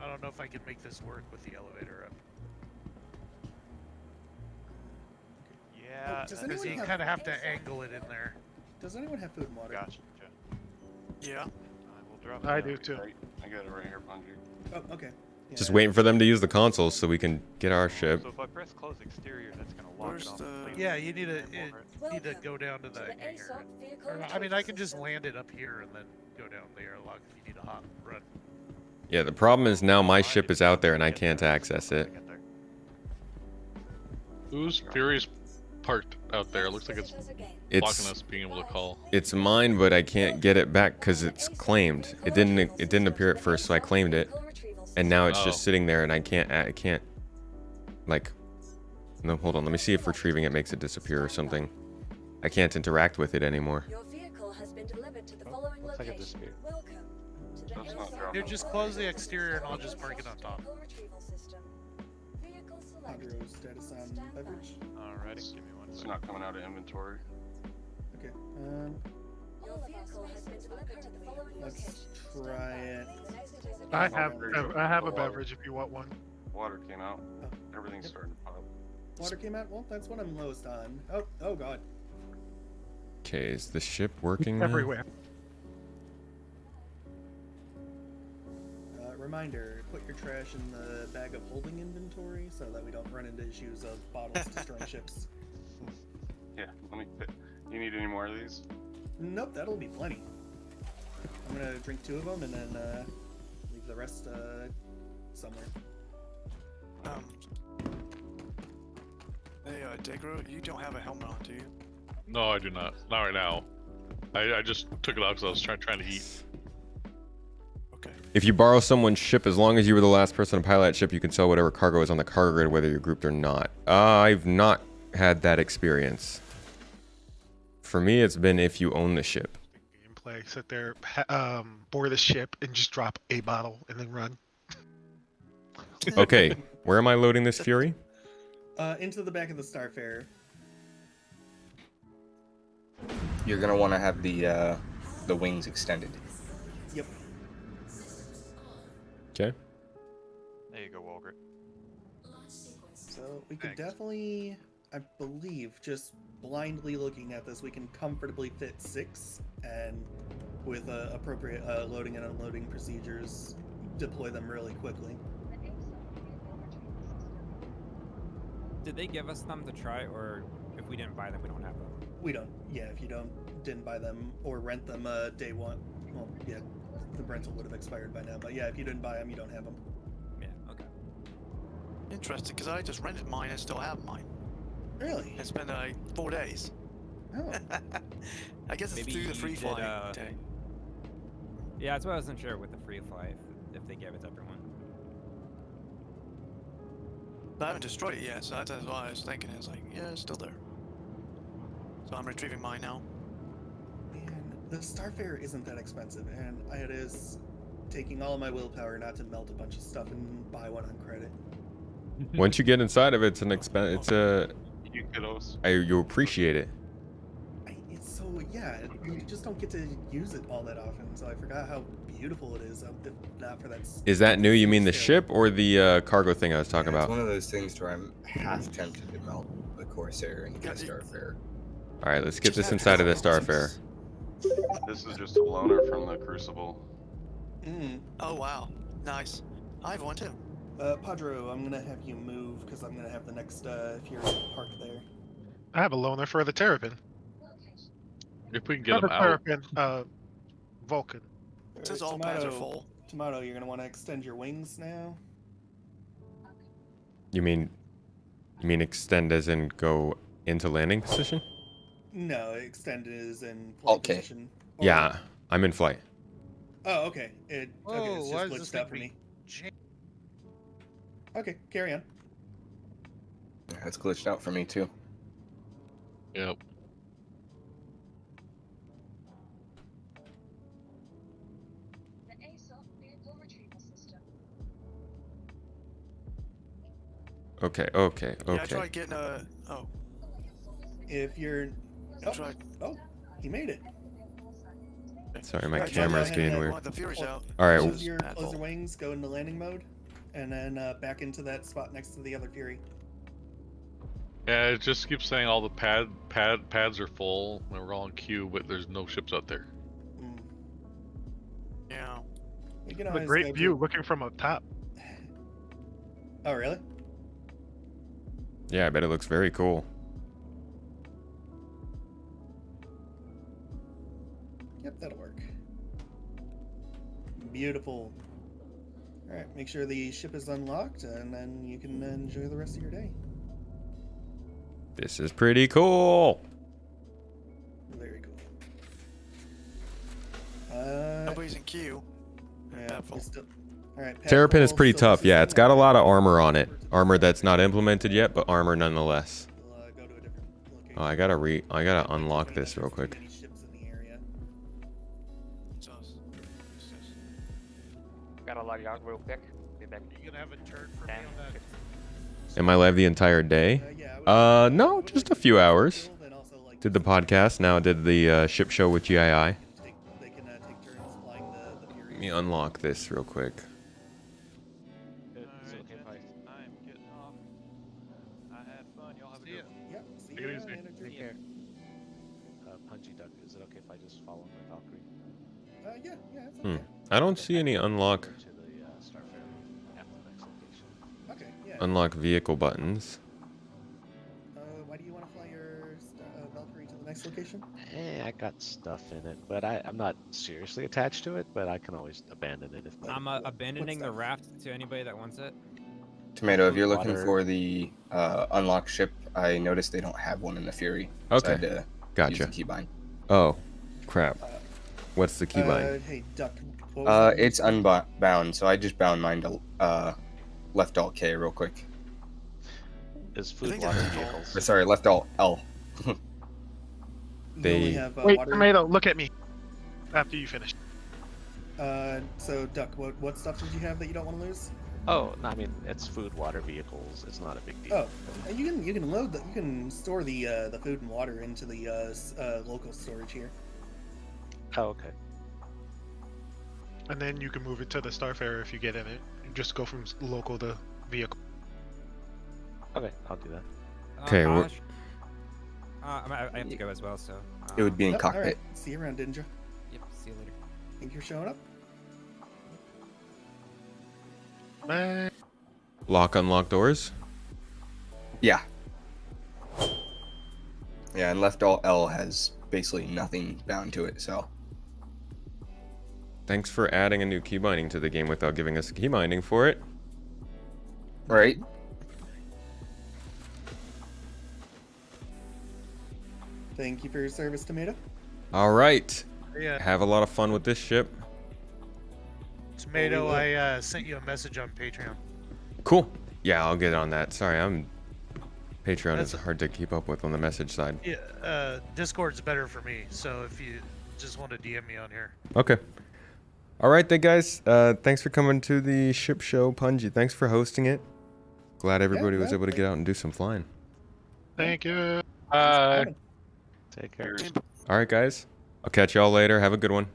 I don't know if I can make this work with the elevator up. Yeah. does Because you anyone kind of have to angle it in there. Does anyone have food and water? Gotcha. Yeah. I will drop. I it do down. too. I got it right here, Bungie. Oh, okay. Yeah. Just waiting for them to use the consoles so we can get our ship. So if I press close exterior, that's gonna lock Where's it off. the- completely. Yeah, you need to And we'll need to go down to the hangar. Or, I mean, I can just land it up here and then go down the airlock if you need a hop run. Yeah, the problem is now my ship is out there and I can't access it. Whose Fury's parked out there? It looks like it's blocking us being able to call. It's mine, but I can't get it back because it's claimed. It didn't appear at first, so I claimed it, and now it's just sitting there, and I can't like. No, hold on. Let me see if retrieving it makes it disappear or something. I can't interact with it anymore. Your vehicle has been delivered to the following looks like it location. disappeared. Welcome to the That's not ASOP dropping. Here, just close the exterior and I'll just park it on top. Vehicle retrieval system. Vehicle selected. Hydro status on Stand by. beverage. Alrighty, give me one It's second. not coming out of inventory. Okay. Your vehicle has been delivered to the following Let's location. try it. The next exit is I available. have a beverage if you want one. Water came out. Oh, Everything's yep. starting to pop. Water came out. Well, that's what I'm lowest on. Oh god. Okay, is the ship working now? Everywhere. Reminder: put your trash in the bag of holding inventory so that we don't run into issues of bottles destroying ships. Yeah, let me. You need any more of these? Nope, that'll be plenty. I'm gonna drink 2 of them and then leave the rest somewhere. Hey, Degro, you don't have a helmet on, do you? No, I do not. Not right now. I just took it off because I was trying to eat. If you borrow someone's ship, as long as you were the last person to pilot that ship, you can sell whatever cargo is on the cargo grid, whether you're grouped or not. I've not had that experience. For me, it's been if you own the ship. Gameplay. Sit there, board the ship, and just drop a bottle and then run. Okay, where am I loading this Fury? Into the back of the Starfarer. You're gonna want to have the wings extended. Yep. Okay. There you go, Walgert. So we could definitely, I believe, just blindly looking at this, we can comfortably fit 6, and with appropriate loading and unloading procedures, deploy them really quickly. Did they give us them to try, or if we didn't buy them, we don't have them? We don't. Yeah, if you didn't buy them or rent them day one, well, yeah, the rental would have expired by now. But yeah, if you didn't buy them, you don't have them. Yeah. Okay. Interesting, because I just rented mine and still have mine. Really? It's been 4 days. Oh. I guess it's Maybe through the you free did, flying day. Yeah, that's why I wasn't sure with the free fly if they gave it to everyone. But I haven't destroyed it yet, so that's why I was thinking. It's like, yeah, it's still there. So I'm retrieving mine now. Man, the Starfarer isn't that expensive, and it is taking all my willpower not to melt a bunch of stuff and buy one on credit. Once you get inside of it, it's an expense. It's a. You kiddos. You appreciate it. It's so, yeah, you just don't get to use it all that often, so I forgot how beautiful it is. If not for that. Is that new? You mean the ship or the cargo thing I was talking It's about? one of those things where I'm half tempted to melt the Corsair and get a Starfarer. All right, let's get this inside of the Starfarer. This is just a loaner from the Crucible. Oh wow, nice. I have one too. Padro, I'm gonna have you move because I'm gonna have the next Fury park there. I have a loaner for the Terrapin. If we can get Not them the out. Terrapin, Vulcan. It says all pads are full. Tomato, you're gonna want to extend your wings now. You mean extend as in go into landing position? No, extend is in flight position. Or- Yeah, I'm in flight. Oh, okay. Okay, it's why just does this glitched out for thing me. Okay, carry on. Yeah, it's glitched out for me too. Yep. The ASOP vehicle retrieval system. Okay. Yeah, I tried getting oh. If you're, oh, he made it. Sorry, my Alright, camera's go ahead getting and weird. Want the Furies out. All right. Close your wings, go into landing mode, and then back into that spot next to the other Fury. Yeah, it just keeps saying all the pads are full. And we're all in queue, but there's no ships out there. Yeah. We can The always great go view to- looking from up top. Oh, really? Yeah, I bet it looks very cool. Yep, that'll work. Beautiful. All right, make sure the ship is unlocked, and then you can enjoy the rest of your day. This is pretty cool. Very cool. Nobody's in queue. Yeah, we still. All right. Terrapin is Padfall pretty still tough. Yeah, it's got a lot of armor on it. Armor that's not implemented yet, but armor nonetheless. We'll go to a different Oh, I gotta unlock this real quick. Ships in the area. Gotta log out real quick. Be back. You gonna have a turn for me on that? Am I live the entire day? No, just a few hours. Did the podcast, now did the ship show with GII. Let me unlock this real quick. I'm getting off. I had fun. Y'all have a good one. Yep. See Take you it around, easy. manager. Take care. Punchy Duck, is it okay if I just follow my Valkyrie? Yeah, it's okay. I don't see any unlock To the Starfarer at the next location. Okay, yeah. unlock vehicle buttons. Why do you want to fly your Valkyrie to the next location? I got stuff in it, but I'm not seriously attached to it, but I can always abandon it if I'm abandoning the Raft to anybody that wants it. Tomato, if you're looking Water. for the unlock ship, I noticed they don't have one in the Fury. So Okay. I had to Gotcha. use the keybind. Oh, crap. What's the keybind? Hey, Duck. What was that? It's unbound, so I just bound mine to left alt K real quick. Is I food think water that's vehicles? Or sorry, left alt L. You They- only have, Wait, water. Tomato, look at me. After you finish. So Duck, what stuff did you have that you don't want to lose? Oh, no, I mean it's food water vehicles. It's not a big deal. Oh, and you can load you can store the food and water into the local storage here. Oh, okay. And then you can move it to the Starfarer if you get in it. You just go from local to vehicle. Okay, I'll do that. Okay, we're- Josh, I have to go as well, so. It would be in Yep, cockpit. alright. See you around, Ninja. Yep. See you later. Think you're showing up? Lock, unlock doors. Yeah. Yeah, and left alt L has basically nothing bound to it, so. Thanks for adding a new key binding to the game without giving us a key binding for it. Right? Thank you for your service, Tomato. All right. Yeah. Have a lot of fun with this ship. Tomato, I sent you a message on Patreon. Cool. Yeah, I'll get on that. Sorry, Patreon is That's- hard to keep up with on the message side. Yeah, Discord's better for me, so if you just want to DM me on here. Okay. All right, then, guys. Thanks for coming to the ship show, Punji. Thanks for hosting it. Glad everybody was able to get out and do some flying. Thank you. Take care. All right, guys. I'll catch y'all later. Have a good one.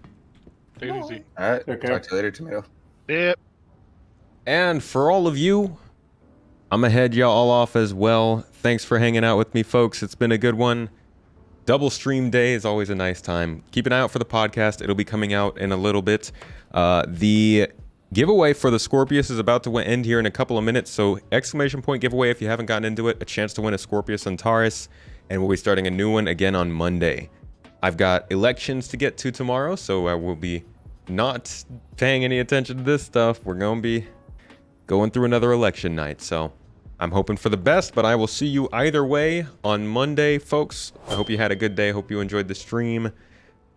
Take it easy. All right. Okay. Talk to you later, Tomato. Yep. And for all of you, I'm going to head y'all off as well. Thanks for hanging out with me, folks. It's been a good one. Double stream day is always a nice time. Keep an eye out for the podcast. It'll be coming out in a little bit. The giveaway for the Scorpius is about to end here in a couple of minutes. So exclamation point giveaway if you haven't gotten into it. A chance to win a Scorpius Antares. And we'll be starting a new one again on Monday. I've got elections to get to tomorrow, so I will be not paying any attention to this stuff. We're going to be going through another election night. So I'm hoping for the best, but I will see you either way on Monday, folks. I hope you had a good day. Hope you enjoyed the stream.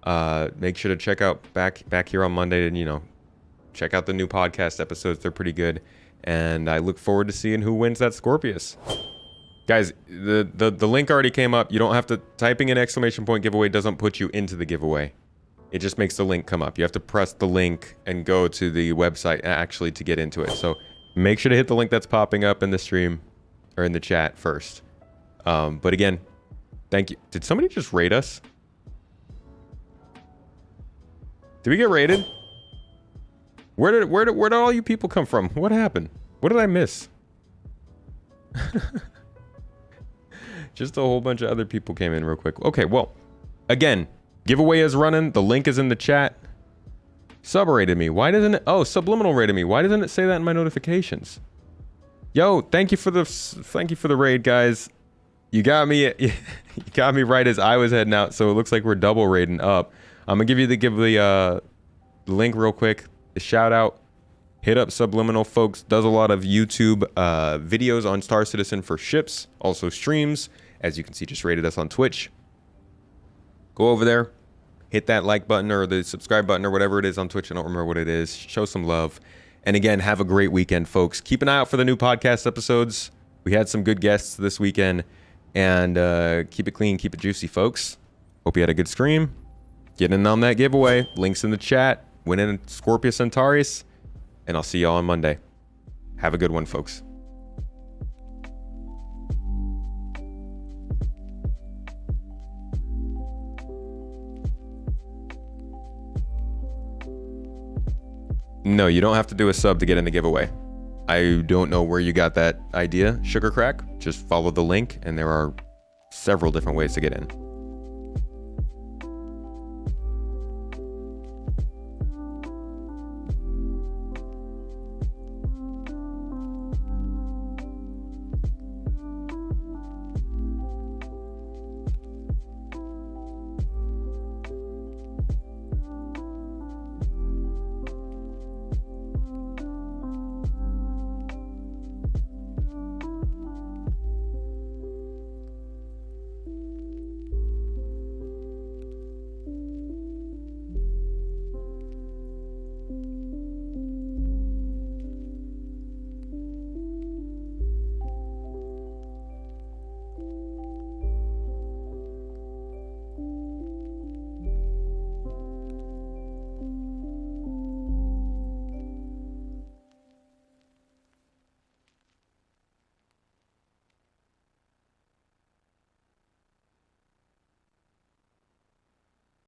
Make sure to check out back here on Monday and, check out the new podcast episodes. They're pretty good. And I look forward to seeing who wins that Scorpius. Guys, the link already came up. You don't have to, typing in exclamation point giveaway doesn't put you into the giveaway. It just makes the link come up. You have to press the link and go to the website actually to get into it. So make sure to hit the link that's popping up in the stream or in the chat first. But again, thank you. Did somebody just raid us? Did we get raided? Where did all you people come from? What happened? What did I miss? Just a whole bunch of other people came in real quick. Okay, well, again, giveaway is running. The link is in the chat. Sub rated me. Why doesn't it? Oh, subliminal rated me. Why doesn't it say that in my notifications? Yo, thank you for the raid, guys. You got me. You got me right as I was heading out. So it looks like we're double raiding up. I'm gonna give the link real quick. The shout out. Hit up Subliminal, folks. Does a lot of YouTube videos on Star Citizen for ships. Also streams. As you can see, just rated us on Twitch. Go over there. Hit that like button or the subscribe button or whatever it is on Twitch. I don't remember what it is. Show some love. And again, have a great weekend, folks. Keep an eye out for the new podcast episodes. We had some good guests this weekend. And keep it clean, keep it juicy, folks. Hope you had a good stream. Get in on that giveaway. Links in the chat. Win in Scorpius Centaurus. And I'll see y'all on Monday. Have a good one, folks. No, you don't have to do a sub to get in the giveaway. I don't know where you got that idea, Sugar Crack. Just follow the link, and there are several different ways to get in.